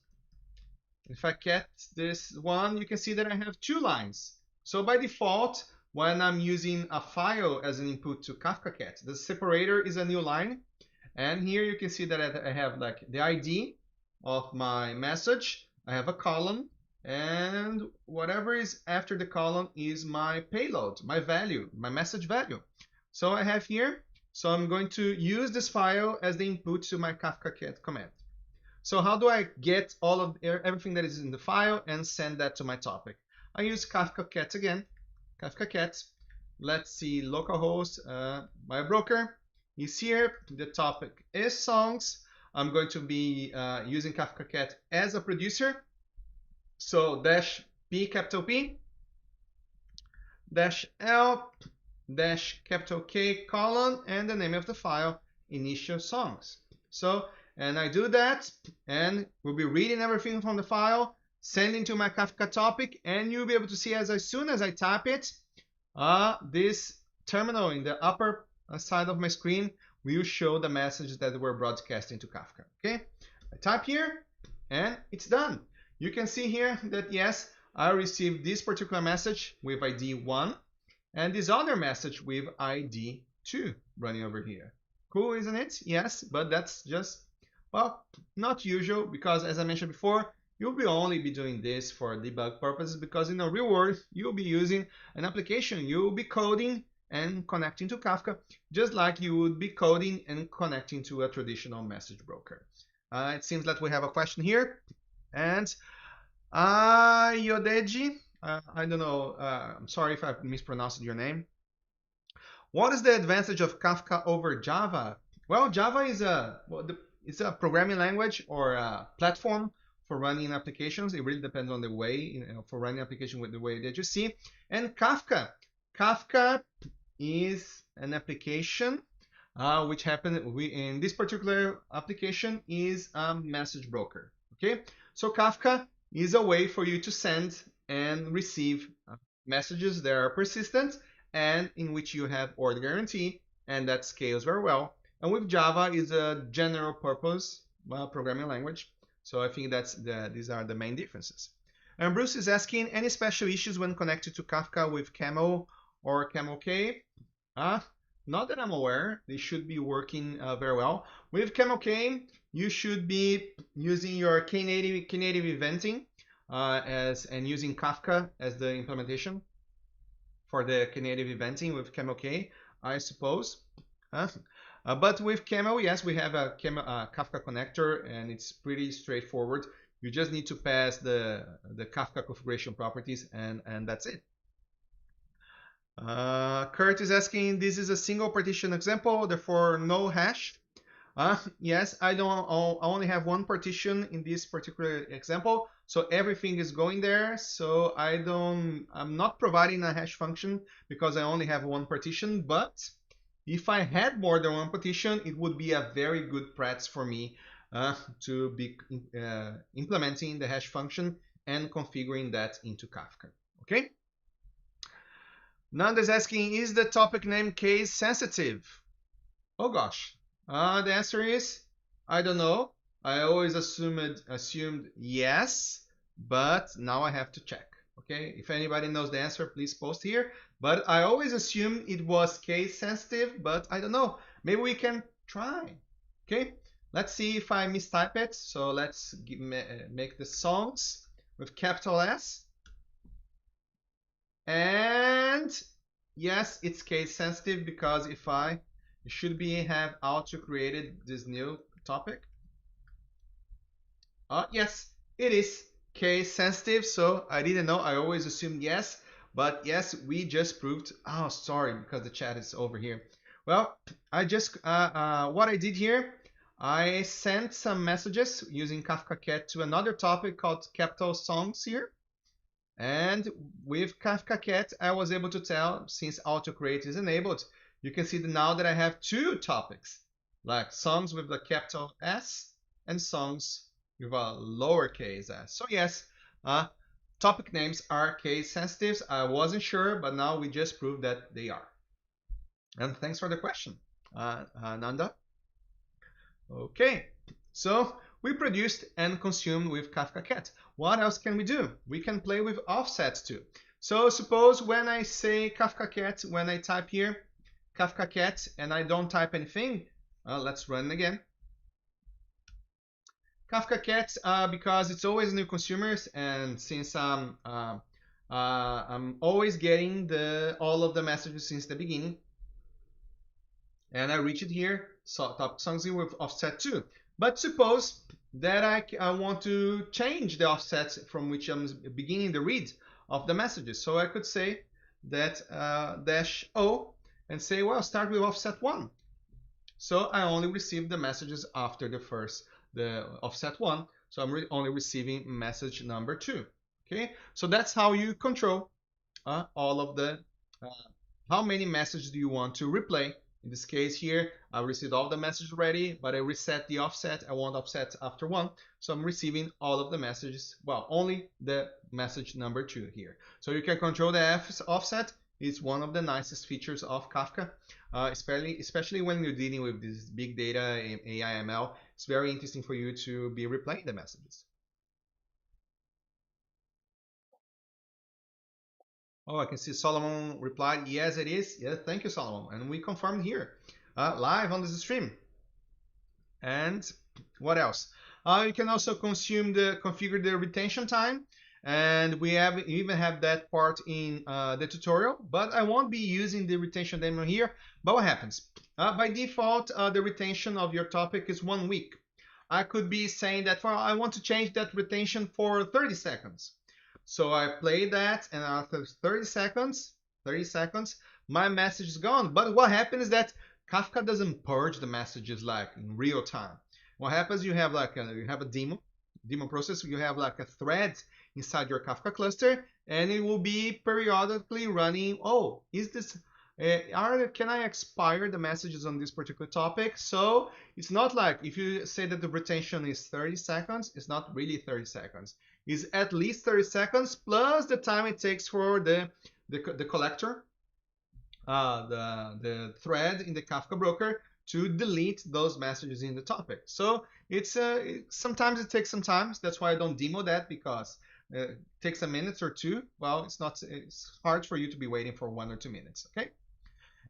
A: If I get this one, you can see that I have 2 lines. So by default, when I'm using a file as an input to Kafka cat, the separator is a new line. And here you can see that I have like the ID of my message. I have a column, and whatever is after the column is my payload, my value, my message value. So I have here, so I'm going to use this file as the input to my Kafka cat command. So how do I get all of everything that is in the file and send that to my topic? I use Kafka cat again. Kafka cat. Let's see, localhost, my broker is here. The topic is songs. I'm going to be using Kafka cat as a producer. So -p, capital P, -l, capital K, colon, and the name of the file, initial songs. So, and I do that, and we'll be reading everything from the file, sending to my Kafka topic, and you'll be able to see as soon as I tap it, this terminal in the upper side of my screen will show the messages that were broadcasting to Kafka. Okay, I type here, and it's done. You can see here that yes, I received this particular message with ID 1, and this other message with ID 2 running over here. Cool, isn't it? Yes, but that's just Well, not usual, because as I mentioned before, you'll be only be doing this for debug purposes, because in the real world, you'll be using an application. You'll be coding and connecting to Kafka, just like you would be coding and connecting to a traditional message broker. It seems that we have a question here. And Yodeji, I don't know, I'm sorry if I mispronounced your name. What is the advantage of Kafka over Java? Well, Java is it's a programming language or a platform for running applications. It really depends on the way, for running application with the way that you see. And Kafka is an application which happened in this particular application is a message broker. Okay, so Kafka is a way for you to send and receive messages that are persistent and in which you have order guarantee, and that scales very well. And with Java is a general purpose programming language. So I think these are the main differences. And Bruce is asking, any special issues when connected to Kafka with Camel or CamelK? Not that I'm aware. They should be working very well. With CamelK, you should be using your Knative eventing and using Kafka as the implementation for the Knative eventing with CamelK, I suppose. But with Camel, yes, we have a Kafka connector, and it's pretty straightforward. You just need to pass the Kafka configuration properties, and that's it. Kurt is asking, this is a single partition example, therefore no hash. Yes, I only have one partition in this particular example, so everything is going there. So I'm not providing a hash function because I only have one partition. But if I had more than one partition, it would be a very good practice for me to be implementing the hash function and configuring that into Kafka. Okay. Nanda is asking, is the topic name case sensitive? Oh gosh. The answer is, I don't know. I always assumed yes, but now I have to check. Okay, if anybody knows the answer, please post here. But I always assumed it was case sensitive, but I don't know. Maybe we can try. Okay, let's see if I mistype it. So let's make the songs with capital S. And yes, it's case sensitive because it should be have auto created this new topic. Yes, it is case sensitive, so I didn't know. I always assumed yes, but yes, we just proved. Oh, sorry, because the chat is over here. Well, I just what I did here, I sent some messages using Kafka Cat to another topic called capital songs here. And with Kafka Cat, I was able to tell, since autocreate is enabled, you can see now that I have two topics, like songs with the capital S and songs with a lowercase s. So yes, topic names are case sensitive. I wasn't sure, but now we just proved that they are. And thanks for the question, Nanda. Okay, so we produced and consumed with Kafka Cat. What else can we do? We can play with offsets too. So suppose when I say Kafka Cat, when I type here Kafka Cat and I don't type anything, let's run again. Kafka Cat, because it's always new consumers, and since I'm always getting all of the messages since the beginning, and I reach it here, so top songs here with offset 2. But suppose that I want to change the offset from which I'm beginning the read of the messages. So I could say that -O and say, well, start with offset 1. So I only receive the messages after the offset 1. So I'm only receiving message number 2. Okay, so that's how you control all of the how many messages do you want to replay. In this case here, I received all the messages already, but I reset the offset. I want offset after 1. So I'm receiving all of the messages, well, only the message number 2 here. So you can control the offset. It's one of the nicest features of Kafka, especially when you're dealing with this big data, AI, ML. It's very interesting for you to be replaying the messages. Oh, I can see Solomon replied, yes, it is. Yeah, thank you, Solomon. And we confirmed here, live on this stream. And What else? You can also configure the retention time, and we even have that part in the tutorial. But I won't be using the retention demo here. But what happens? By default, the retention of your topic is 1 week. I could be saying that I want to change that retention for 30 seconds. So I play that, and after 30 seconds, my message is gone. But what happens is that Kafka doesn't purge the messages like in real time. What happens? You have like you have a daemon process. You have like a thread inside your Kafka cluster, and it will be periodically running. Oh, is this? Can I expire the messages on this particular topic? So it's not like if you say that the retention is 30 seconds, it's not really 30 seconds. It's at least 30 seconds plus the time it takes for the collector, the thread in the Kafka broker to delete those messages in the topic. So it's sometimes it takes some time. That's why I don't demo that, because it takes a minute or two. Well, it's hard for you to be waiting for 1 or 2 minutes. Okay.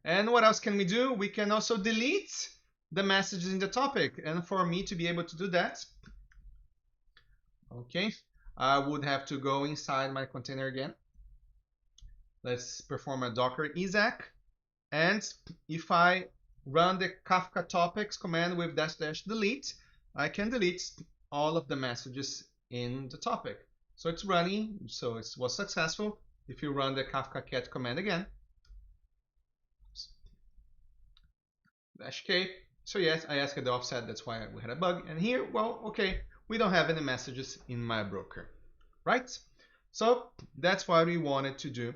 A: And what else can we do? We can also delete the messages in the topic. And for me to be able to do that, okay, I would have to go inside my container again. Let's perform a docker exec. And if I run the Kafka topics command with -- delete, I can delete all of the messages in the topic. So it's running, so it was successful. If you run the Kafka cat command again, -k. So yes, I asked the offset, that's why we had a bug. And here, well, okay, we don't have any messages in my broker, right? So that's what we wanted to do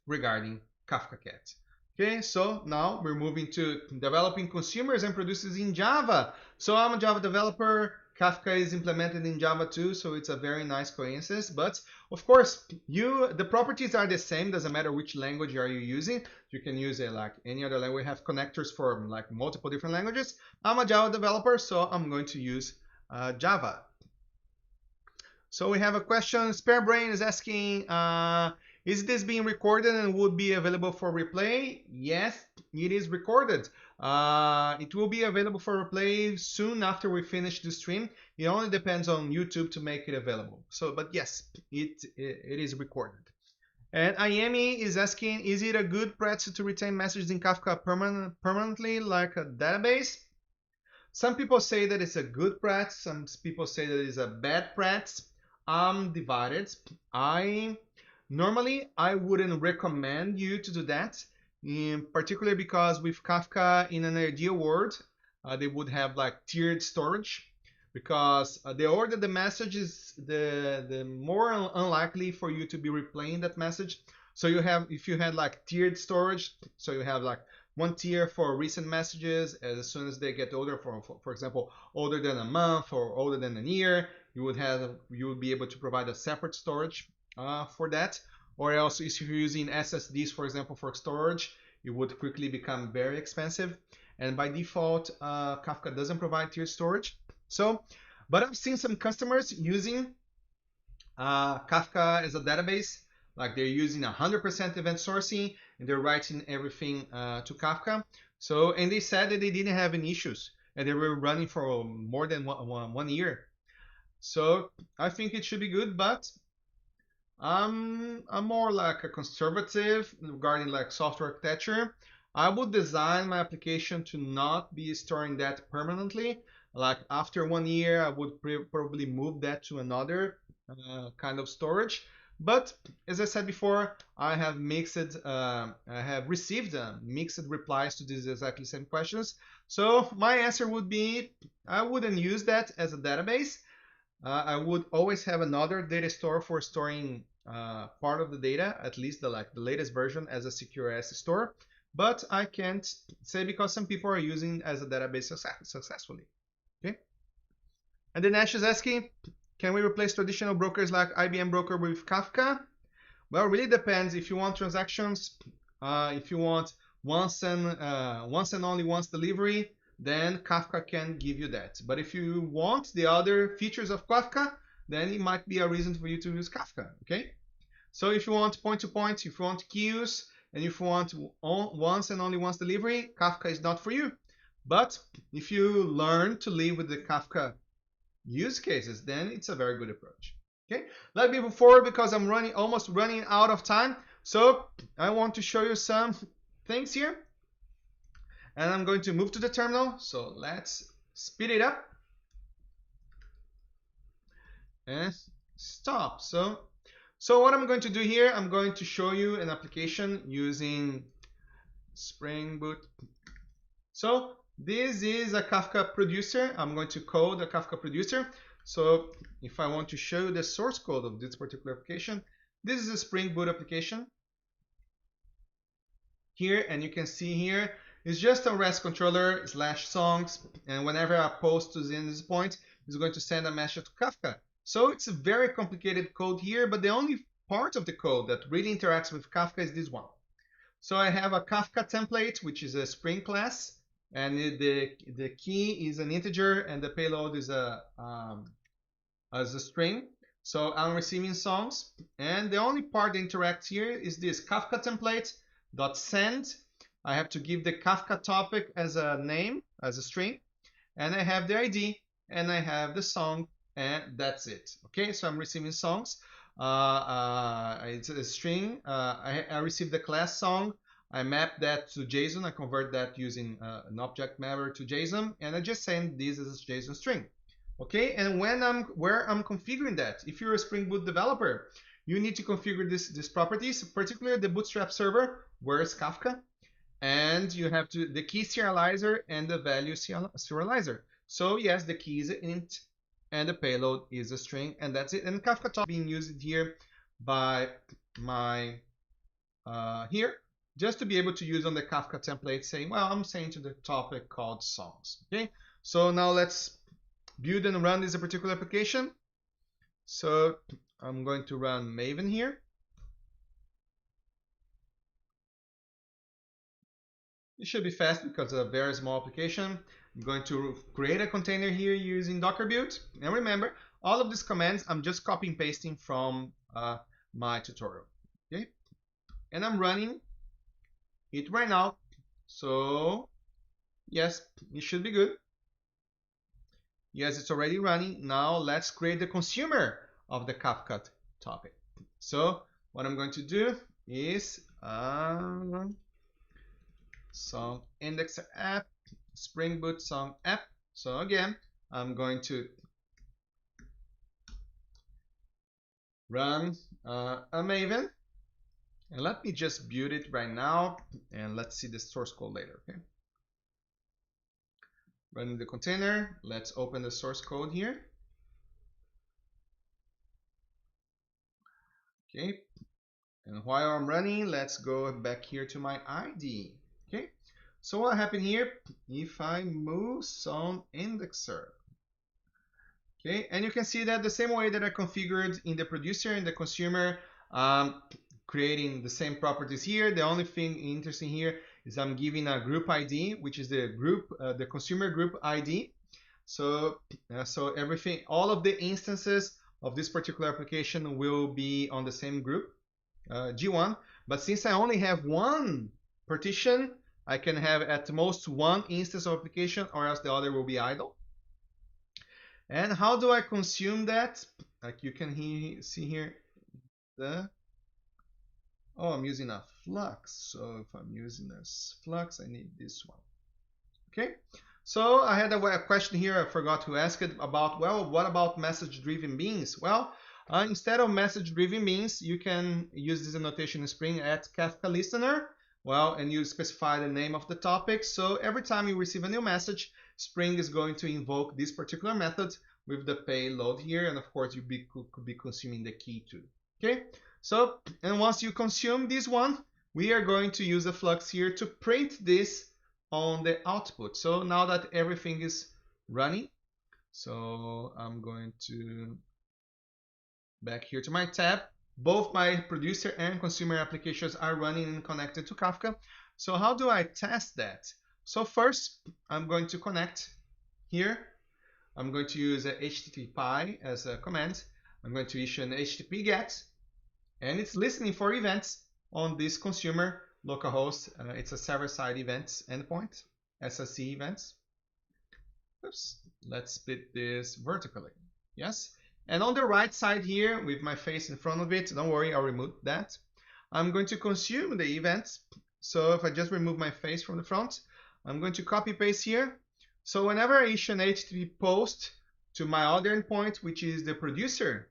A: regarding Kafka cat. Okay, so now we're moving to developing consumers and producers in Java. So I'm a Java developer. Kafka is implemented in Java too, so it's a very nice coincidence. But of course, the properties are the same. Doesn't matter which language are you using. You can use it like any other language. We have connectors for like multiple different languages. I'm a Java developer, so I'm going to use Java. So we have a question. Sparebrain is asking, is this being recorded and would be available for replay? Yes, it is recorded. It will be available for replay soon after we finish the stream. It only depends on YouTube to make it available. So, but yes, it is recorded. And Ayemi is asking, is it a good practice to retain messages in Kafka permanently like a database? Some people say that it's a good practice. Some people say that it's a bad practice. I'm divided. Normally, I wouldn't recommend you to do that, in particular because with Kafka in an ideal world, they would have like tiered storage, because the older the message is, the more unlikely for you to be replaying that message. So you have, if you had like tiered storage, so you have like one tier for recent messages. As soon as they get older, for example, older than a month or older than a year, you would be able to provide a separate storage for that. Or else, if you're using SSDs, for example, for storage, it would quickly become very expensive. And by default, Kafka doesn't provide tiered storage. So, but I've seen some customers using Kafka as a database, like they're using 100% event sourcing and they're writing everything to Kafka. So, and they said that they didn't have any issues and they were running for more than one year. So I think it should be good, but I'm more like a conservative regarding like software architecture. I would design my application to not be storing that permanently. Like after 1 year, I would probably move that to another kind of storage. But as I said before, I have received mixed replies to these exactly same questions. So my answer would be, I wouldn't use that as a database. I would always have another data store for storing part of the data, at least the latest version, as a secure S store. But I can't say, because some people are using as a database successfully. Okay. And then Ash is asking, can we replace traditional brokers like IBM broker with Kafka? Well, it really depends. If you want transactions, if you want once and only once delivery, then Kafka can give you that. But if you want the other features of Kafka, then it might be a reason for you to use Kafka. Okay. So if you want point-to-point, if you want queues, and if you want once and only once delivery, Kafka is not for you. But if you learn to live with the Kafka use cases, then it's a very good approach. Okay, let me move forward because I'm almost running out of time. So I want to show you some things here, and I'm going to move to the terminal. So let's speed it up and stop. So what I'm going to do here, I'm going to show you an application using Spring Boot. So this is a Kafka producer. I'm going to code a Kafka producer. So if I want to show the source code of this particular application, this is a Spring Boot application here, and you can see here it's just a REST controller / songs, and whenever I post to this point, it's going to send a message to Kafka. So it's a very complicated code here, but the only part of the code that really interacts with Kafka is this one. So I have a Kafka template, which is a Spring class, and the key is an integer, and the payload is as a string. So I'm receiving songs, and the only part that interacts here is this Kafka template dot send. I have to give the Kafka topic as a name, as a string, and I have the ID, and I have the song, and that's it. Okay, so I'm receiving songs. It's a string. I receive the class song. I map that to JSON. I convert that using an object mapper to JSON, and I just send this as a JSON string. Okay, and where I'm configuring that, if you're a Spring Boot developer, you need to configure these properties, particularly the Bootstrap server, where is Kafka, and you have to the key serializer and the value serializer. So yes, the key is an int, and the payload is a string, and that's it. And Kafka topic being used here by my here, just to be able to use on the Kafka template, saying, well, I'm saying to the topic called songs. Okay, so now let's build and run this particular application. So I'm going to run Maven here. It should be fast because it's a very small application. I'm going to create a container here using Docker build. And remember, all of these commands I'm just copy and pasting from my tutorial. Okay, and I'm running it right now. So yes, it should be good. Yes, it's already running. Now let's create the consumer of the Kafka topic. So what I'm going to do is song index app, Spring Boot song app. So again, I'm going to run a Maven, and let me just build it right now, and let's see the source code later. Okay, running the container. Let's open the source code here. Okay, and while I'm running, let's go back here to my ID. Okay, so what happened here if I move song indexer? Okay, and you can see that the same way that I configured in the producer and the consumer, creating the same properties here. The only thing interesting here is I'm giving a group ID, which is the group, the consumer group ID. So, everything, all of the instances of this particular application will be on the same group, G1. But since I only have one partition, I can have at most one instance of application, or else the other will be idle. And how do I consume that? Like you can see here, I'm using a Flux. So if I'm using this Flux, I need this one. Okay. So I had a question here I forgot to ask it about, well, what about message-driven beans? Well, instead of message-driven beans, you can use this annotation in Spring at Kafka listener. Well, and you specify the name of the topic. So every time you receive a new message, Spring is going to invoke this particular method with the payload here. And of course, you could be consuming the key too. Okay. So, and once you consume this one, we are going to use a Flux here to print this on the output. So now that everything is running, so I'm going to back here to my tab. Both my producer and consumer applications are running and connected to Kafka. So how do I test that? So first, I'm going to connect here. I'm going to use a http as a command. I'm going to issue an http get, and it's listening for events on this consumer localhost. It's a server-side events endpoint. SSC events. Oops, let's split this vertically. Yes. And on the right side here, with my face in front of it, don't worry, I'll remove that. I'm going to consume the events. So if I just remove my face from the front, I'm going to copy paste here. So whenever I issue an HTTP post to my other endpoint, which is the producer,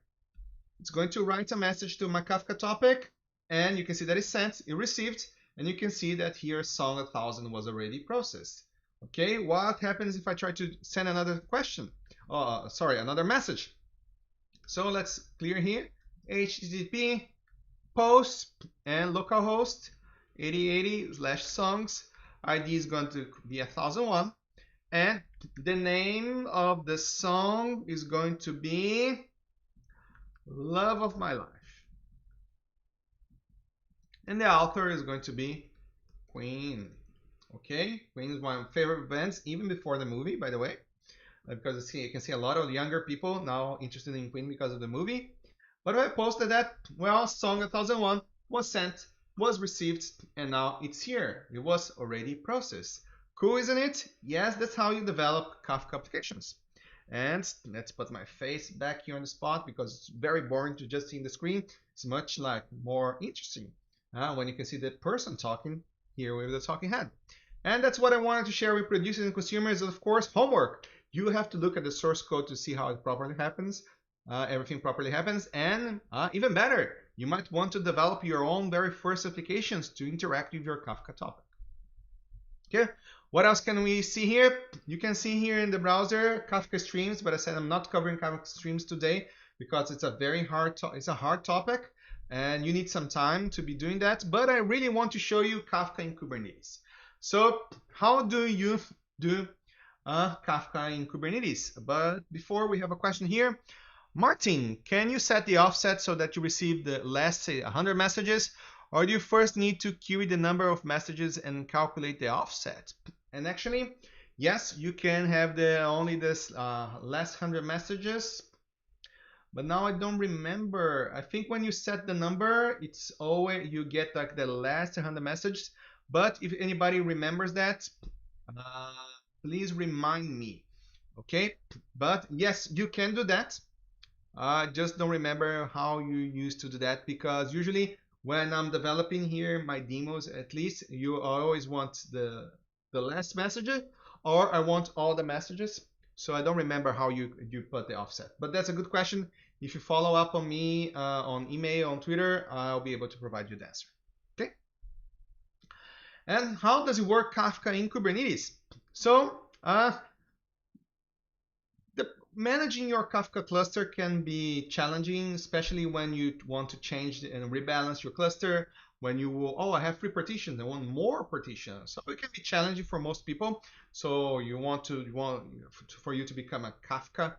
A: it's going to write a message to my Kafka topic, and you can see that it's sent, it received, and you can see that here song 1000 was already processed. Okay, what happens if I try to send another question? Another message. So let's clear here, HTTP post and localhost 8080/songs. ID is going to be 1001, and the name of the song is going to be Love of My Life. And the author is going to be Queen. Okay, Queen is one of my favorite bands, even before the movie, by the way, because you can see a lot of younger people now interested in Queen because of the movie. But when I posted that, well, song 1001 was sent, was received, and now it's here. It was already processed. Cool, isn't it? Yes, that's how you develop Kafka applications. And let's put my face back here on the spot because it's very boring to just see the screen. It's much more interesting when you can see the person talking here with the talking head. And that's what I wanted to share with producers and consumers. Of course, homework. You have to look at the source code to see how it properly happens. Everything properly happens. And even better, you might want to develop your own very first applications to interact with your Kafka topic. Okay, what else can we see here? You can see here in the browser Kafka Streams, but I said I'm not covering Kafka Streams today because it's a very hard topic and you need some time to be doing that. But I really want to show you Kafka in Kubernetes. So how do you do Kafka in Kubernetes? But before, we have a question here. Martin, can you set the offset so that you receive the last, say, 100 messages? Or do you first need to query the number of messages and calculate the offset? And actually, yes, you can have only this last 100 messages. But now I don't remember. I think when you set the number, it's always you get like the last 100 messages. But if anybody remembers that, please remind me. Okay, but yes, you can do that. Just don't remember how you used to do that, because usually when I'm developing here my demos, at least you always want the last message, or I want all the messages. So I don't remember how you put the offset. But that's a good question. If you follow up on me on email, on Twitter, I'll be able to provide you the answer. Okay. And how does it work Kafka in Kubernetes? So managing your Kafka cluster can be challenging, especially when you want to change and rebalance your cluster. When you will, I have 3 partitions, I want more partitions. So it can be challenging for most people. So you want for you to become a Kafka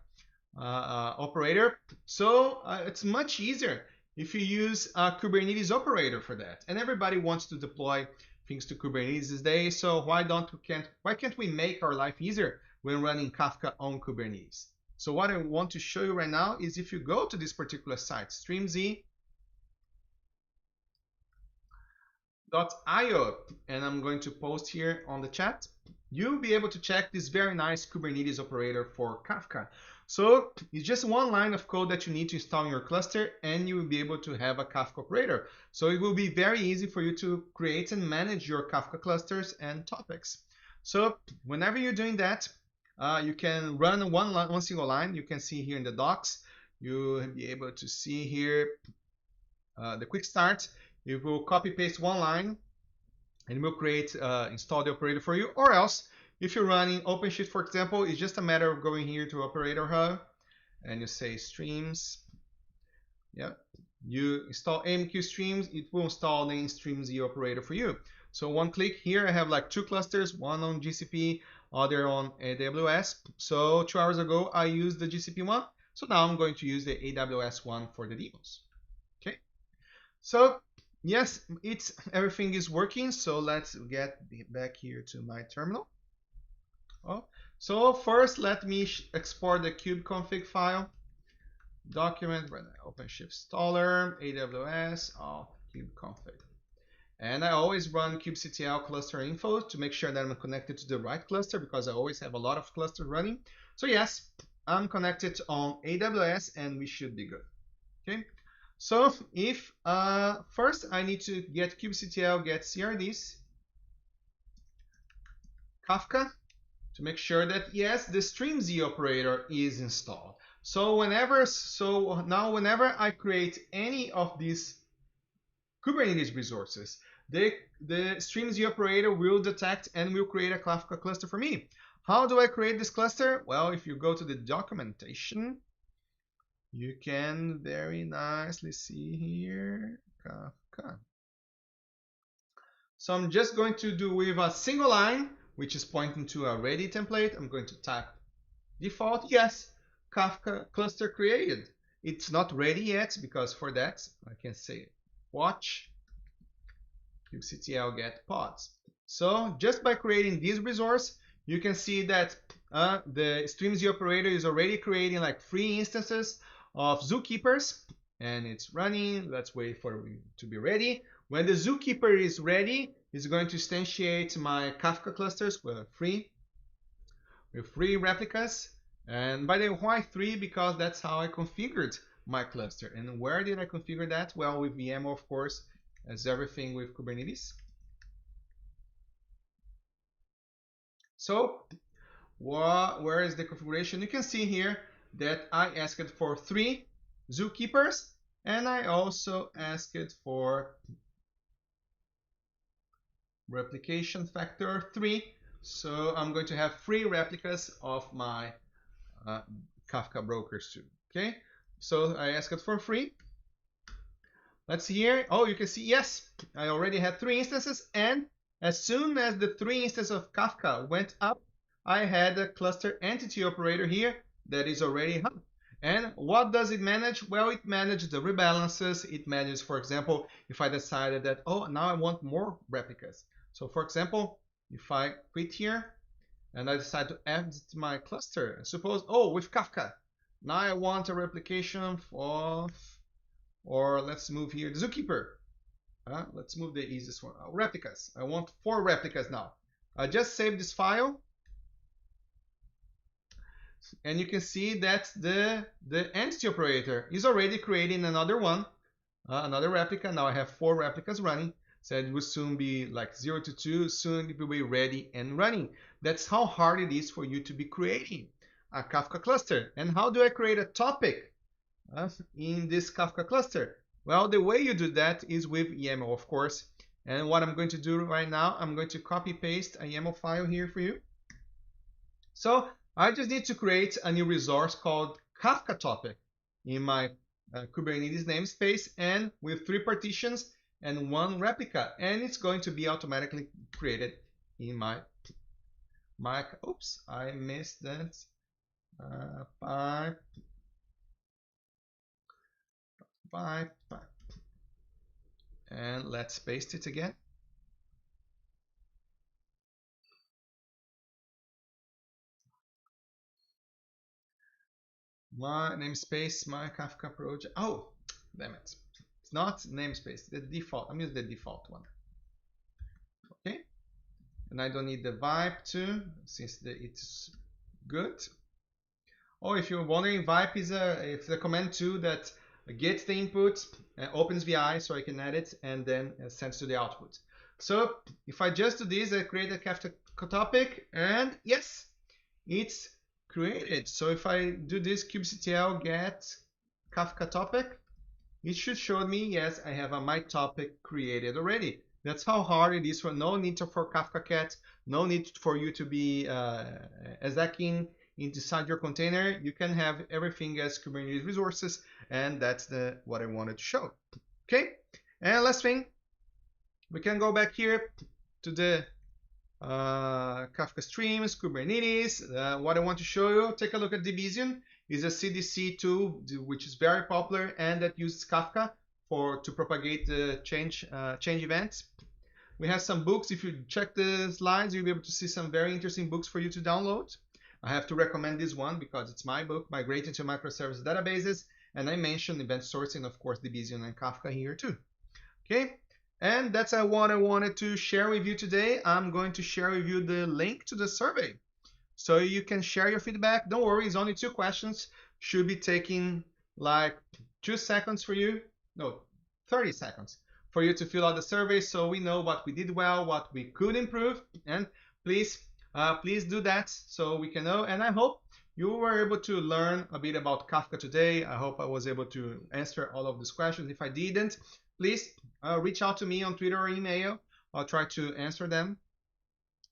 A: operator. So it's much easier if you use a Kubernetes operator for that. And everybody wants to deploy things to Kubernetes these days. So why can't we make our life easier when running Kafka on Kubernetes? So what I want to show you right now is if you go to this particular site, streamz.io, and I'm going to post here on the chat, you'll be able to check this very nice Kubernetes operator for Kafka. So it's just one line of code that you need to install in your cluster, and you will be able to have a Kafka operator. So it will be very easy for you to create and manage your Kafka clusters and topics. So whenever you're doing that, you can run one single line. You can see here in the docs, you'll be able to see here the quick start. It will copy paste one line and it will create install the operator for you. Or else, if you're running OpenShift, for example, it's just a matter of going here to Operator Hub and you say Streams. Yeah, you install AMQ Streams, it will install the streamz operator for you. So one click here, I have like 2 clusters, one on GCP, other on AWS. So 2 hours ago, I used the GCP one. So now I'm going to use the AWS one for the demos. Okay. So yes, everything is working. So let's get back here to my terminal. So first, let me export the kubeconfig file. Document, OpenShift installer, AWS, kubeconfig. And I always run kubectl cluster info to make sure that I'm connected to the right cluster, because I always have a lot of clusters running. So yes, I'm connected on AWS and we should be good. Okay. So if first I need to get kubectl get CRDs Kafka to make sure that yes, the streams operator is installed. So now whenever I create any of these Kubernetes resources, the streams operator will detect and will create a Kafka cluster for me. How do I create this cluster? Well, if you go to the documentation, you can very nicely see here Kafka. So I'm just going to do with a single line, which is pointing to a ready template. I'm going to type default. Yes, Kafka cluster created. It's not ready yet, because for that I can say watch kubectl get pods. So just by creating this resource, you can see that the streams operator is already creating like 3 instances of zookeepers, and it's running. Let's wait for it to be ready. When the zookeeper is ready, it's going to instantiate my Kafka clusters with 3 replicas. And by the way, why 3? Because that's how I configured my cluster. And where did I configure that? Well, with YAML, of course, as everything with Kubernetes. So where is the configuration? You can see here that I asked for 3 zookeepers, and I also asked for replication factor 3. So I'm going to have 3 replicas of my Kafka brokers too. Okay, so I asked for 3. Let's see here. Oh, you can see, yes, I already had 3 instances, and as soon as the 3 instances of Kafka went up, I had a cluster entity operator here that is already up. And what does it manage? Well, it manages the rebalances. It manages, for example, if I decided that, oh, now I want more replicas. So for example, if I quit here and I decide to add to my cluster, suppose, oh, with Kafka, now I want a replication of, or let's move here, the zookeeper. Let's move the easiest one, replicas. I want 4 replicas now. I just saved this file, and you can see that the entity operator is already creating another one, another replica. Now I have 4 replicas running. So it will soon be like 0 to 2. Soon it will be ready and running. That's how hard it is for you to be creating a Kafka cluster. And how do I create a topic in this Kafka cluster? Well, the way you do that is with YAML, of course. And what I'm going to do right now, I'm going to copy paste a YAML file here for you. So I just need to create a new resource called Kafka topic in my Kubernetes namespace, and with 3 partitions and 1 replica, and it's going to be automatically created in my oops, I missed that. Pipe. And let's paste it again. My namespace, my Kafka project. Oh, damn it. It's not namespace, the default. I'm using the default one. Okay. And I don't need the vibe too, since it's good. Oh, if you're wondering, vibe is a command too that gets the input, opens VI so I can edit, and then sends to the output. So if I just do this, I create a Kafka topic, and yes, it's created. So if I do this kubectl get Kafka topic, it should show me, yes, I have my topic created already. That's how hard it is. For no need for Kafka cat, no need for you to be execing inside your container. You can have everything as Kubernetes resources, and that's what I wanted to show. Okay, and last thing, we can go back here to the Kafka Streams, Kubernetes. What I want to show you, take a look at Debezium. Is a CDC tool which is very popular and that uses Kafka to propagate the change events. We have some books. If you check the slides, you'll be able to see some very interesting books for you to download. I have to recommend this one because it's my book, Migrating to Microservice Databases, and I mentioned event sourcing, of course, Debezium and Kafka here too. Okay, And that's what I wanted to share with you today. I'm going to share with you the link to the survey so you can share your feedback. Don't worry, it's only 2 questions. Should be taking like 2 seconds for you. No, 30 seconds for you to fill out the survey so we know what we did well, what we could improve. And please do that so we can know. And I hope you were able to learn a bit about Kafka today. I hope I was able to answer all of these questions. If I didn't, please reach out to me on Twitter or email. I'll try to answer them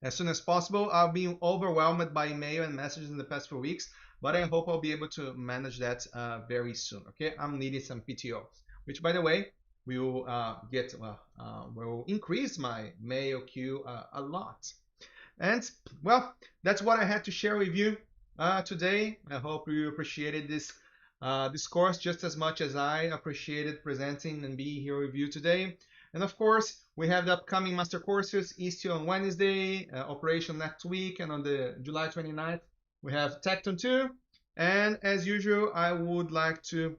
A: as soon as possible. I've been overwhelmed by email and messages in the past few weeks, but I hope I'll be able to manage that very soon. Okay, I'm needing some PTO, which, by the way, will will increase my mail queue a lot. And well, that's what I had to share with you today. I hope you appreciated this course just as much as I appreciated presenting and being here with you today. And of course, we have the upcoming master courses, Istio on Wednesday, Operation next week, and on the July 29th, we have Tecton 2. And as usual, I would like to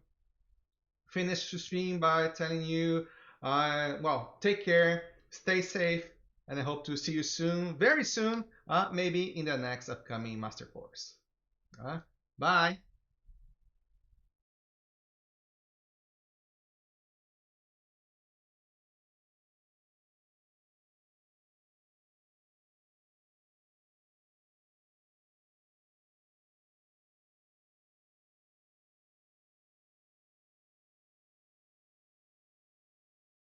A: finish the stream by telling you, well, take care, stay safe, and I hope to see you soon, very soon, maybe in the next upcoming master course. Bye.